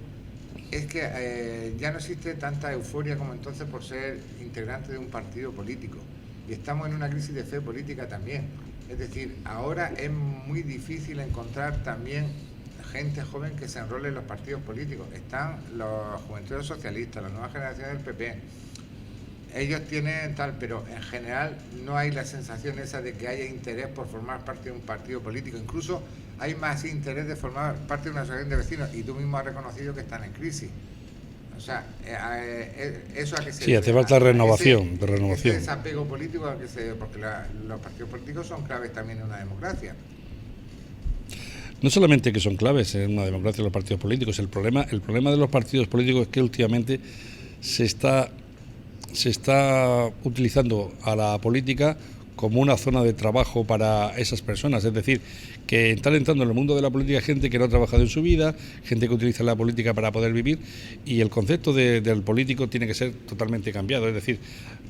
es que ya no existe tanta euforia como entonces por ser integrante de un partido político. Y estamos en una crisis de fe política también. Es decir, ahora es muy difícil encontrar también gente joven que se enrole en los partidos políticos. Están los juventudes socialistas, las nuevas generaciones del PP. Ellos tienen tal, pero en general no hay la sensación esa de que haya interés por formar parte de un partido político. Incluso hay más interés de formar parte de una asociación de vecinos. Y tú mismo has reconocido que están en crisis. O sea, eso a que se... Sí, hace falta renovación, ese desapego político a que porque los partidos políticos son claves también en una democracia. No solamente que son claves en una democracia los partidos políticos, el problema de los partidos políticos es que últimamente se está utilizando a la política como una zona de trabajo para esas personas, es decir, que están entrando en el mundo de la política gente que no ha trabajado en su vida, gente que utiliza la política para poder vivir, y el concepto del político tiene que ser totalmente cambiado, es decir,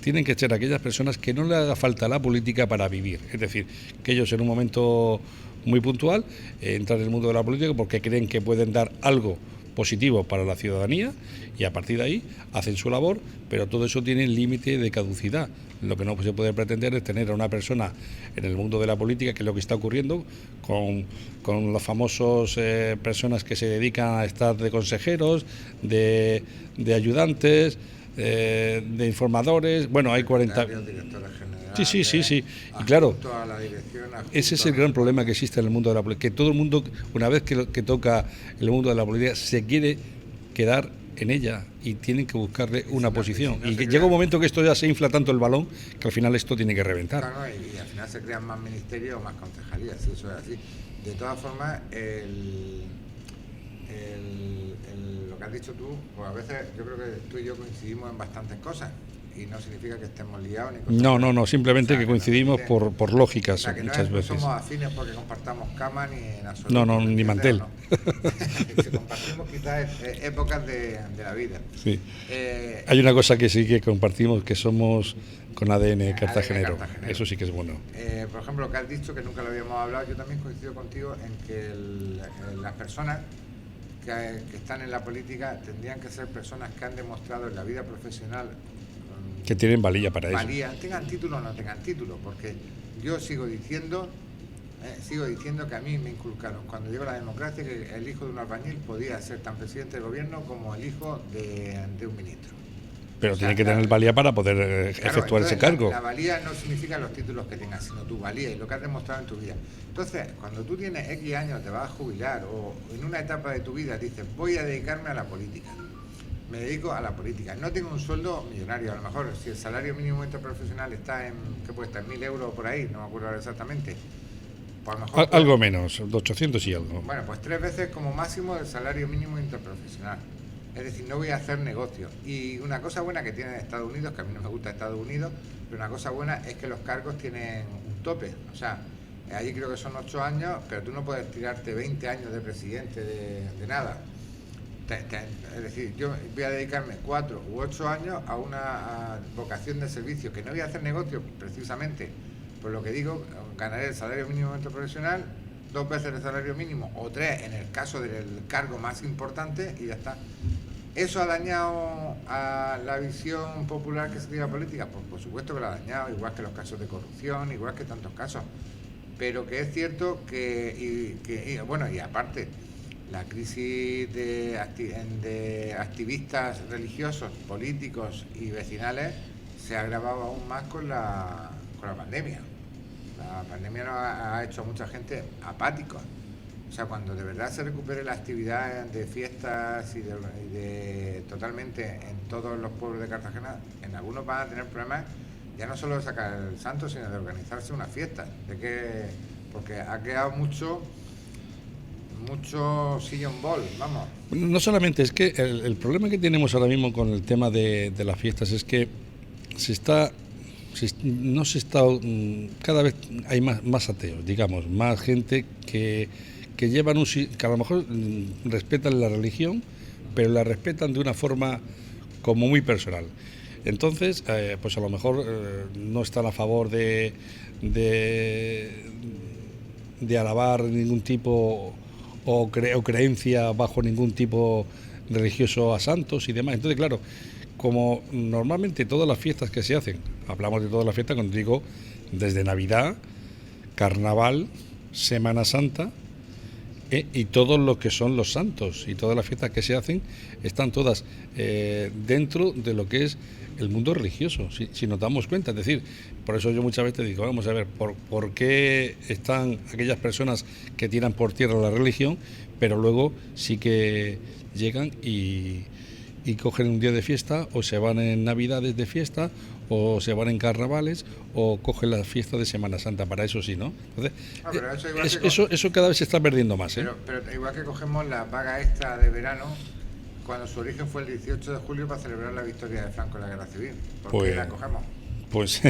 tienen que ser aquellas personas que no le haga falta la política para vivir, es decir, que ellos en un momento muy puntual entran en el mundo de la política porque creen que pueden dar algo positivo para la ciudadanía y a partir de ahí hacen su labor, pero todo eso tiene límite de caducidad. Lo que no se puede pretender es tener a una persona en el mundo de la política, que es lo que está ocurriendo con los famosos personas que se dedican a estar de consejeros, de ayudantes, de informadores. Bueno, hay 40... Sí. Y claro, ese es el gran problema que existe en el mundo de la política, que todo el mundo, una vez que toca el mundo de la política, se quiere quedar en ella y tienen que buscarle una posición. Y que llega un momento que esto ya se infla tanto el balón que al final esto tiene que reventar. Claro, y al final se crean más ministerios o más concejalías, si eso es así. De todas formas, lo que has dicho tú, pues a veces yo creo que tú y yo coincidimos en bastantes cosas. Y no significa que estemos liados ni cosas. No, simplemente, o sea, que coincidimos por lógicas, o sea, que muchas veces. No somos afines porque compartamos cama ni en absoluto. No, ni mantel. No. Compartimos quizás épocas de la vida. Sí. Hay una cosa que sí que compartimos, que somos con ADN cartagenero. Eso sí que es bueno. Por ejemplo, lo que has dicho, que nunca lo habíamos hablado, yo también coincido contigo en que las personas que están en la política tendrían que ser personas que han demostrado en la vida profesional que tienen valía para eso. Tengan título o no tengan título, porque yo sigo diciendo que a mí me inculcaron, cuando llegó la democracia, que el hijo de un albañil podía ser tan presidente del gobierno como el hijo de un ministro. Pero O sea, tiene que tener valía para poder claro, efectuar ese entonces, cargo. La valía no significa los títulos que tengas, sino tu valía y lo que has demostrado en tu vida. Entonces, cuando tú tienes X años, te vas a jubilar o en una etapa de tu vida dices, voy a dedicarme a la política. Me dedico a la política. No tengo un sueldo millonario, a lo mejor si el salario mínimo interprofesional está en, ¿qué puede estar? 1.000 euros por ahí, no me acuerdo ahora exactamente. Pues a lo mejor Algo menos, de 800 y algo. bueno, pues 3 veces como máximo el salario mínimo interprofesional. Es decir, no voy a hacer negocio. Y una cosa buena que tiene Estados Unidos, que a mí no me gusta Estados Unidos, pero una cosa buena es que los cargos tienen un tope. O sea, allí creo que son 8 años, pero tú no puedes tirarte 20 años de presidente de nada. Es decir, yo voy a dedicarme 4 u 8 años a una vocación de servicio, que no voy a hacer negocio precisamente. Por lo que digo, ganaré el salario mínimo interprofesional, 2 veces el salario mínimo o 3 en el caso del cargo más importante y ya está. ¿Eso ha dañado a la visión popular que se tiene la política? Pues por supuesto que lo ha dañado, igual que los casos de corrupción, igual que tantos casos. Pero que es cierto bueno, y aparte, la crisis de activistas religiosos, políticos y vecinales se ha agravado aún más con la pandemia. La pandemia nos ha hecho a mucha gente apáticos. O sea, cuando de verdad se recupere la actividad de fiestas y de totalmente en todos los pueblos de Cartagena, en algunos van a tener problemas ya no solo de sacar el santo, sino de organizarse una fiesta. Porque ha quedado mucho sillón ball, vamos. No solamente, es que el problema que tenemos ahora mismo con el tema de las fiestas es que cada vez hay más ateos, digamos, más gente que llevan que a lo mejor respetan la religión, pero la respetan de una forma como muy personal. Entonces, pues a lo mejor no están a favor de alabar ningún tipo o creencia bajo ningún tipo religioso a santos y demás. Entonces, claro, como normalmente todas las fiestas que se hacen, hablamos de todas las fiestas, cuando digo desde Navidad, Carnaval, Semana Santa y todos lo que son los santos y todas las fiestas que se hacen están todas dentro de lo que es el mundo religioso, si nos damos cuenta. Es decir, por eso yo muchas veces digo, vamos a ver, ¿por qué están aquellas personas que tiran por tierra la religión, pero luego sí que llegan y cogen un día de fiesta, o se van en Navidades de fiesta, o se van en carnavales, o cogen la fiesta de Semana Santa? Para eso sí, ¿no? Entonces, eso cada vez se está perdiendo más, ¿eh? Pero igual que cogemos la paga extra de verano, cuando su origen fue el 18 de julio para celebrar la victoria de Franco en la Guerra Civil. ¿Por qué la cogemos? Pues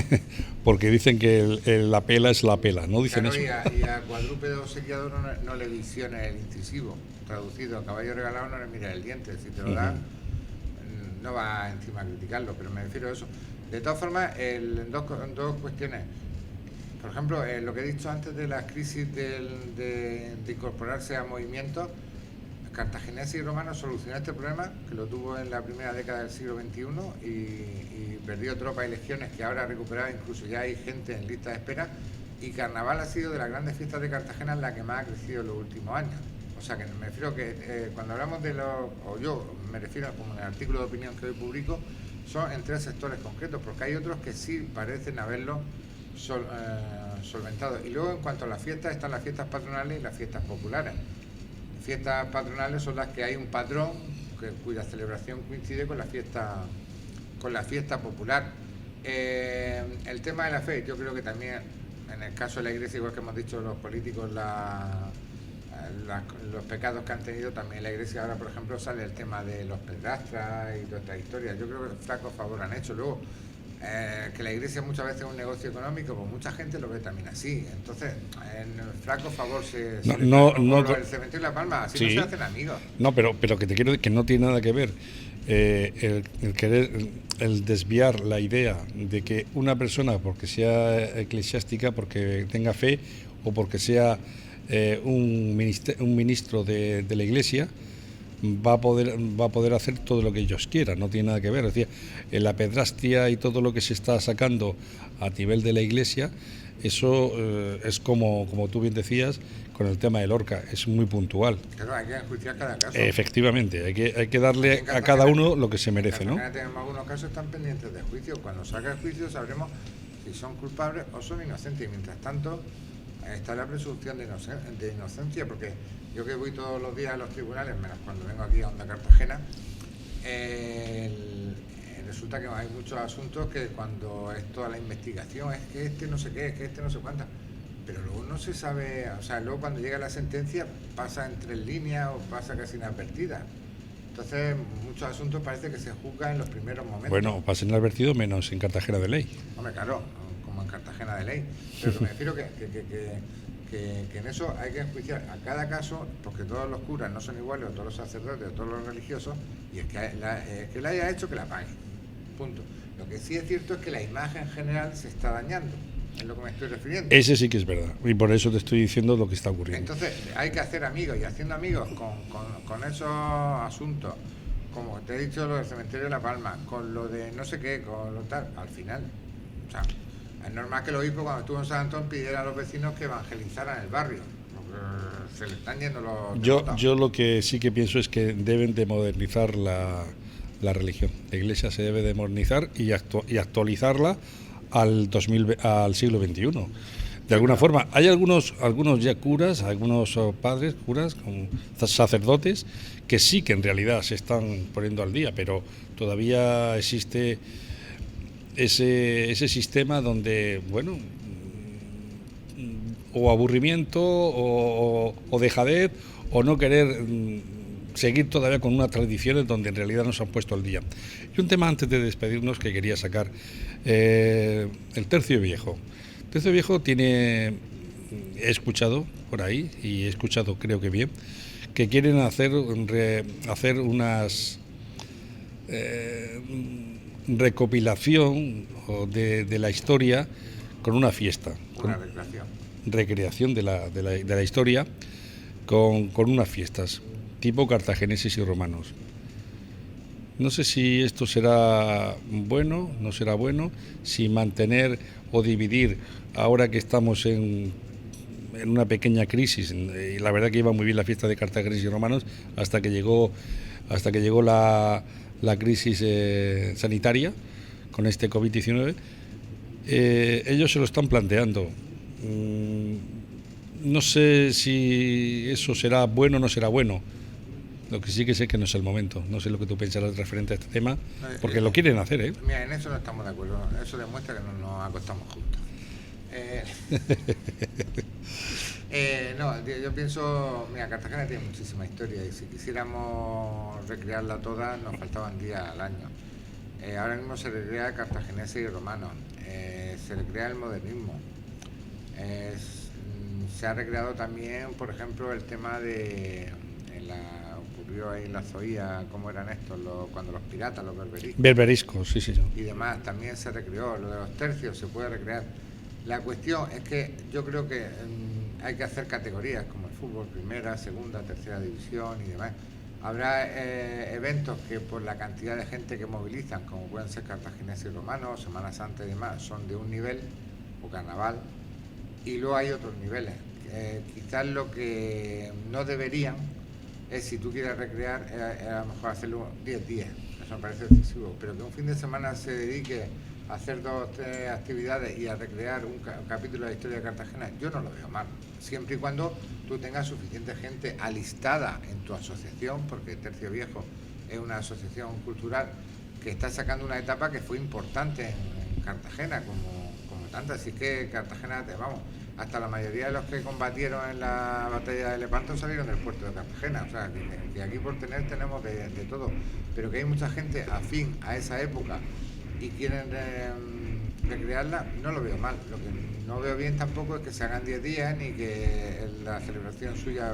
porque dicen que la pela es la pela, ¿no? Dicen claro, eso. Y a cuadrúpedo obsequiado no le visiones el incisivo. Traducido, a caballo regalado no le mira el diente. Si te lo dan, no va encima a criticarlo, pero me refiero a eso. De todas formas, dos cuestiones. Por ejemplo, lo que he dicho antes de la crisis de incorporarse a movimientos, cartagineses y romanos solucionó este problema, que lo tuvo en la primera década del siglo XXI y perdió tropas y legiones que ahora ha recuperado, incluso ya hay gente en lista de espera, y Carnaval ha sido de las grandes fiestas de Cartagena la que más ha crecido en los últimos años. O sea que me refiero que cuando hablamos yo me refiero como en el artículo de opinión que hoy publico, son en 3 sectores concretos, porque hay otros que sí parecen haberlo solventado. Y luego en cuanto a las fiestas, están las fiestas patronales y las fiestas populares. Fiestas patronales son las que hay un patrón cuya celebración coincide con la fiesta popular. El tema de la fe, yo creo que también en el caso de la Iglesia, igual que hemos dicho los políticos, los pecados que han tenido, también la Iglesia ahora, por ejemplo, sale el tema de los pedrastras y toda esta historia. Yo creo que flaco favor han hecho. Luego, que la Iglesia muchas veces es un negocio económico, pues mucha gente lo ve también así. Entonces, en flaco favor el cementerio y La Palma, así sí. No se hacen amigos. No, pero que te quiero decir que no tiene nada que ver el desviar la idea de que una persona, porque sea eclesiástica, porque tenga fe o porque sea un ministro de la Iglesia, va a poder hacer todo lo que ellos quieran, no tiene nada que ver. Es decir, la pedrastia y todo lo que se está sacando a nivel de la Iglesia, eso es como tú bien decías, con el tema del Lorca, es muy puntual. Claro, hay que enjuiciar cada caso. Efectivamente, hay que darle a cada uno lo que se merece, ¿no? Tenemos algunos casos están pendientes de juicio. Cuando salga el juicio sabremos si son culpables o son inocentes. Y mientras tanto está la presunción de inocencia, porque yo que voy todos los días a los tribunales, menos cuando vengo aquí a Onda Cartagena, resulta que hay muchos asuntos que cuando es toda la investigación es que este no sé qué, es que este no sé cuánta, pero luego no se sabe, o sea, luego cuando llega la sentencia pasa en 3 líneas o pasa casi inadvertida. Entonces muchos asuntos parece que se juzgan en los primeros momentos. Bueno, pasa inadvertido menos en Cartagena de Ley. Hombre, claro, como en Cartagena de Ley, pero me refiero que en eso hay que enjuiciar a cada caso, porque todos los curas no son iguales, o todos los sacerdotes, o todos los religiosos, y es que la haya hecho, que la pague. Punto. Lo que sí es cierto es que la imagen general se está dañando, es lo que me estoy refiriendo. Ese sí que es verdad, y por eso te estoy diciendo lo que está ocurriendo. Entonces hay que hacer amigos, y haciendo amigos con esos asuntos, como te he dicho, lo del cementerio de La Palma, con lo de no sé qué, con lo tal, al final, o sea, es normal que el obispo cuando estuvo en San Antón pidiera a los vecinos que evangelizaran el barrio, porque se le están yendo los... Yo lo que sí que pienso es que deben de modernizar la religión. La Iglesia se debe de modernizar y actualizarla al siglo XXI. De alguna forma, hay algunos ya curas, algunos padres, curas, sacerdotes, que sí que en realidad se están poniendo al día, pero todavía existe ese sistema donde, bueno, o aburrimiento o dejadez o no querer seguir todavía con unas tradiciones donde en realidad nos han puesto al día. Y un tema antes de despedirnos que quería sacar, el Tercio Viejo. El Tercio Viejo he escuchado por ahí, y he escuchado creo que bien, que quieren hacer unas recopilación de la historia con una fiesta. Una recreación de la historia con unas fiestas tipo cartagineses y romanos. No sé si esto será bueno, no será bueno, si mantener o dividir, ahora que estamos en una pequeña crisis, y la verdad que iba muy bien la fiesta de cartagineses y romanos hasta que llegó la crisis sanitaria con este COVID-19. Ellos se lo están planteando. No sé si eso será bueno o no será bueno. Lo que sí que sé que no es el momento. No sé lo que tú pensarás referente a este tema, porque lo quieren hacer, ¿eh? Mira, en eso no estamos de acuerdo. Eso demuestra que no nos acostamos juntos. No, yo pienso, mira, Cartagena tiene muchísima historia y si quisiéramos recrearla toda nos faltaban días al año. Ahora mismo se recrea cartagineses y romanos, se recrea el modernismo. Se ha recreado también, por ejemplo, el tema de ocurrió ahí en la Zoía, cómo eran estos, cuando los piratas, los berberiscos. Berberiscos, sí, señor. Y demás, también se recreó, lo de los tercios se puede recrear. La cuestión es que yo creo que hay que hacer categorías como el fútbol, primera, segunda, tercera división y demás. Habrá eventos que por la cantidad de gente que movilizan, como pueden ser cartagineses y romanos, Semana Santa y demás, son de un nivel, o carnaval, y luego hay otros niveles. Quizás lo que no deberían es, si tú quieres recrear, a lo mejor hacerlo 10 días, eso me parece excesivo, pero que un fin de semana se dedique a hacer 2 o 3 actividades y a recrear un capítulo de la historia de Cartagena, yo no lo veo mal, siempre y cuando tú tengas suficiente gente alistada en tu asociación, porque Tercio Viejo es una asociación cultural que está sacando una etapa que fue importante en Cartagena, como tantas, así que Cartagena, vamos, hasta la mayoría de los que combatieron en la batalla de Lepanto salieron del puerto de Cartagena, o sea, que aquí por tenemos de todo, pero que hay mucha gente afín a esa época y quieren recrearla, no lo veo mal. Lo que no veo bien tampoco es que se hagan 10 días ni que la celebración suya,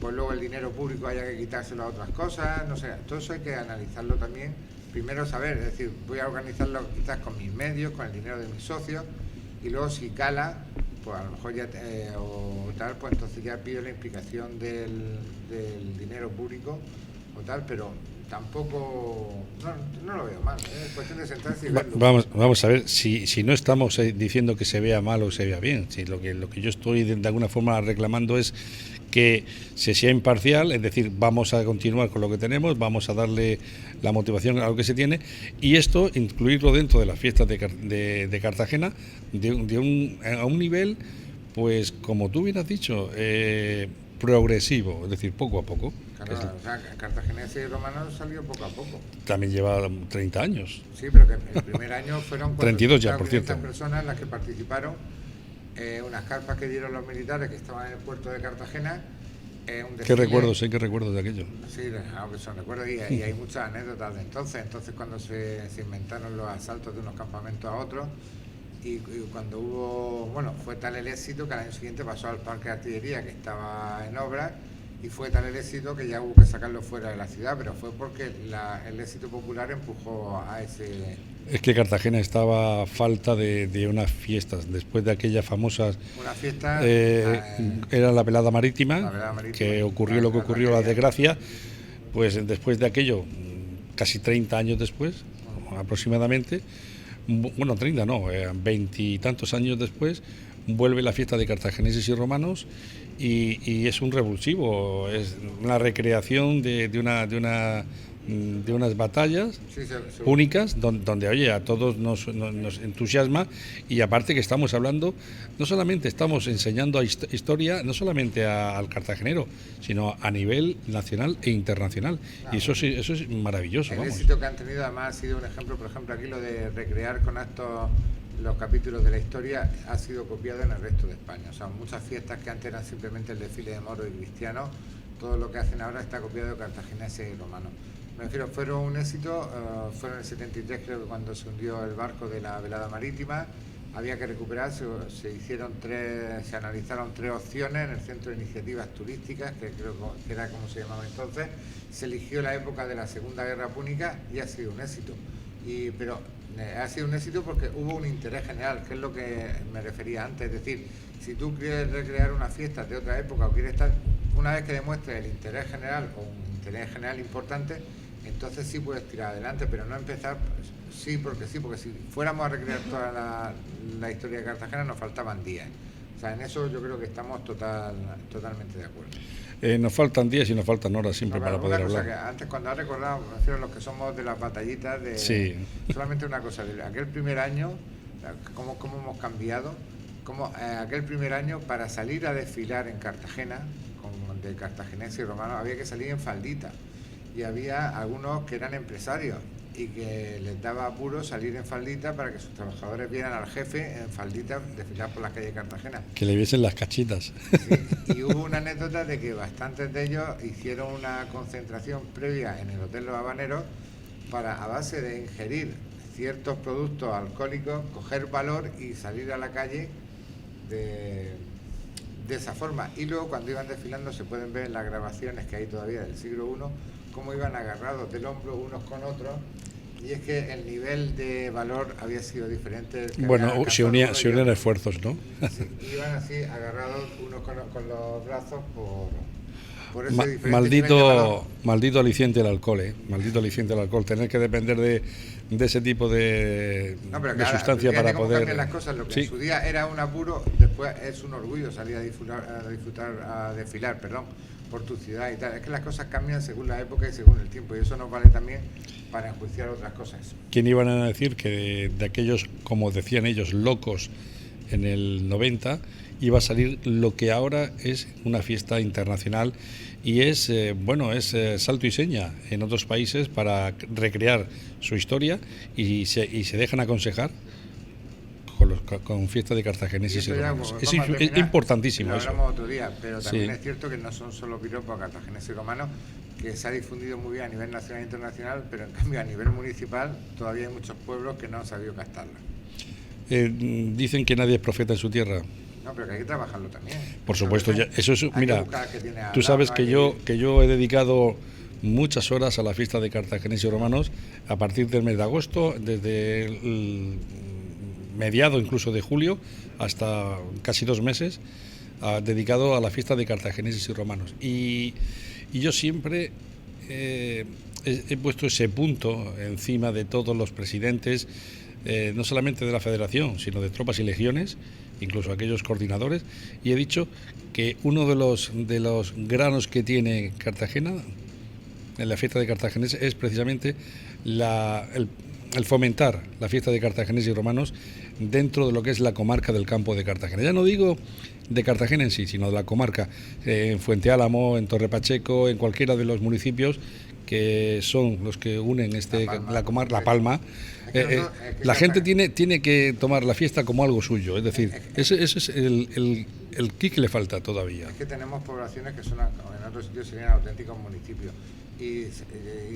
pues luego el dinero público haya que quitárselo a otras cosas, no sé, todo eso hay que analizarlo también, primero saber, es decir, voy a organizarlo quizás con mis medios, con el dinero de mis socios, y luego si cala, pues a lo mejor ya, o tal, pues entonces ya pido la implicación del dinero público o tal, pero tampoco, no lo veo mal, es cuestión de sentarse y verlo. Vamos a ver, si no estamos diciendo que se vea mal o se vea bien, si lo que yo estoy de alguna forma reclamando es que se sea imparcial, es decir, vamos a continuar con lo que tenemos, vamos a darle la motivación a lo que se tiene, y esto incluirlo dentro de las fiestas de Cartagena a un nivel, pues como tú bien has dicho, progresivo, es decir, poco a poco. Claro, o sea, Cartagineses y romanos salió poco a poco. También lleva 30 años. Sí, pero que el primer año fueron 32 ya, por cierto. Personas las que participaron, unas carpas que dieron los militares que estaban en el puerto de Cartagena. ¿Qué recuerdos de aquello? Sí, aunque son recuerdos y hay muchas anécdotas de entonces cuando se inventaron los asaltos de unos campamentos a otros y cuando fue tal el éxito que al año siguiente pasó al parque de artillería que estaba en obra y fue tal el éxito que ya hubo que sacarlo fuera de la ciudad, pero fue porque el éxito popular empujó a ese... Es que Cartagena estaba a falta de unas fiestas, después de aquellas famosas... Una fiesta... era la velada marítima, que ocurrió lo que ocurrió, la desgracia, pues después de aquello, casi 30 años después, aproximadamente, bueno, 30 no, 20 y tantos años después, vuelve la fiesta de cartagineses y romanos y es un revulsivo, es una recreación de unas batallas únicas donde oye, a todos nos entusiasma, y aparte que estamos hablando, no solamente estamos enseñando historia, no solamente al cartagenero, sino a nivel nacional e internacional, y eso es maravilloso. El éxito que han tenido además ha sido un ejemplo, por ejemplo aquí lo de recrear con actos los capítulos de la historia ha sido copiado en el resto de España, o sea, muchas fiestas que antes eran simplemente el desfile de moros y cristianos, todo lo que hacen ahora está copiado de cartagineses y romanos. Me refiero, fueron un éxito, fueron en el 73 creo que cuando se hundió el barco de la velada marítima, había que recuperar, se analizaron 3 opciones en el Centro de Iniciativas Turísticas, que creo que era como se llamaba entonces, se eligió la época de la Segunda Guerra Púnica y ha sido un éxito, pero ha sido un éxito porque hubo un interés general, que es lo que me refería antes, es decir, si tú quieres recrear una fiesta de otra época o quieres estar, una vez que demuestres el interés general o un interés general importante, entonces sí puedes tirar adelante, pero no empezar, porque si fuéramos a recrear toda la historia de Cartagena nos faltaban días. O sea, en eso yo creo que estamos totalmente de acuerdo. Nos faltan días y nos faltan horas siempre para poder hablar. Que antes, cuando has recordado, me refiero a los que somos de las batallitas, solamente una cosa, de aquel primer año, cómo hemos cambiado, aquel primer año para salir a desfilar en Cartagena, de cartagineses y romanos, había que salir en faldita. Y había algunos que eran empresarios y que les daba apuro salir en faldita para que sus trabajadores vieran al jefe en faldita desfilar por las calles de Cartagena. Que le viesen las cachitas. Sí, y hubo una anécdota de que bastantes de ellos hicieron una concentración previa en el Hotel Los Habaneros para, a base de ingerir ciertos productos alcohólicos, coger valor y salir a la calle de esa forma. Y luego cuando iban desfilando se pueden ver en las grabaciones que hay todavía del siglo I, cómo iban agarrados del hombro unos con otros, y es que el nivel de valor había sido diferente. Bueno, se unían esfuerzos, ¿no? Sí, iban así agarrados unos con los brazos por ese diferente maldito aliciente el alcohol, maldito aliciente el alcohol, tener que depender de ese tipo de sustancia para poder... las cosas, lo que en su día era un apuro, después es un orgullo salir a desfilar por tu ciudad y tal. Es que las cosas cambian según la época y según el tiempo, y eso nos vale también para enjuiciar otras cosas. ¿Quién iban a decir que de aquellos, como decían ellos, locos en el 90, iba a salir lo que ahora es una fiesta internacional y es salto y seña en otros países para recrear su historia y se dejan aconsejar con fiesta de cartagineses y romanos. Es importantísimo lo eso. Hablamos otro día, pero también es cierto que no son solo piropos a cartagineses y romanos, que se ha difundido muy bien a nivel nacional e internacional, pero en cambio a nivel municipal todavía hay muchos pueblos que no han sabido captarla. Dicen que nadie es profeta en su tierra. No, pero que hay que trabajarlo también. Por supuesto, eso es, mira, tú sabes que yo he dedicado muchas horas a la fiesta de cartagineses y romanos a partir del mes de agosto, desde mediado incluso de julio hasta casi 2 meses, dedicado a la fiesta de cartagineses y romanos. Y yo siempre he puesto ese punto encima de todos los presidentes, no solamente de la Federación, sino de tropas y legiones, incluso aquellos coordinadores, y he dicho que uno de los granos que tiene Cartagena en la fiesta de cartagineses es precisamente el fomentar la fiesta de cartagineses y romanos dentro de lo que es la comarca del Campo de Cartagena. Ya no digo de Cartagena en sí, sino de la comarca, en Fuente Álamo, en Torre Pacheco, en cualquiera de los municipios que son los que unen La Palma. La gente tiene que tomar la fiesta como algo suyo, es decir, ese es el kick que le falta todavía. Es que tenemos poblaciones que son, en otros sitios serían auténticos municipios, y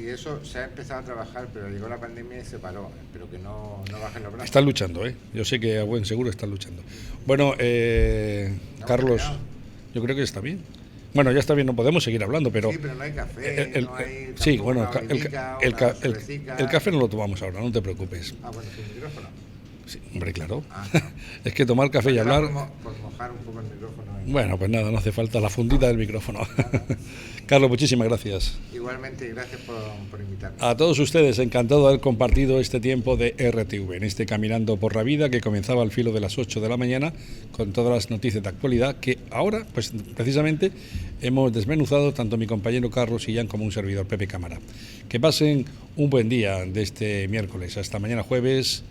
eso se ha empezado a trabajar, pero llegó la pandemia y se paró. Espero que no bajen los brazos. Están luchando, yo sé que a buen seguro están luchando. Bueno, Carlos, yo creo que está bien. Bueno, ya está bien, no podemos seguir hablando, pero... Sí, pero no hay café, no hay... Sí, bueno, el café no lo tomamos ahora, no te preocupes. Bueno, ¿sin micrófono? Sí, hombre, claro. Es que tomar café y hablar... Por mojar un poco el micrófono. Bueno, pues nada, no hace falta la fundita del micrófono. Carlos, muchísimas gracias. Igualmente, gracias por invitarme. A todos ustedes, encantado de haber compartido este tiempo de RTV, en este Caminando por la Vida, que comenzaba al filo de las 8 de la mañana, con todas las noticias de actualidad, que ahora, pues precisamente, hemos desmenuzado tanto mi compañero Carlos Illán como un servidor, Pepe Cámara. Que pasen un buen día de este miércoles. Hasta mañana jueves.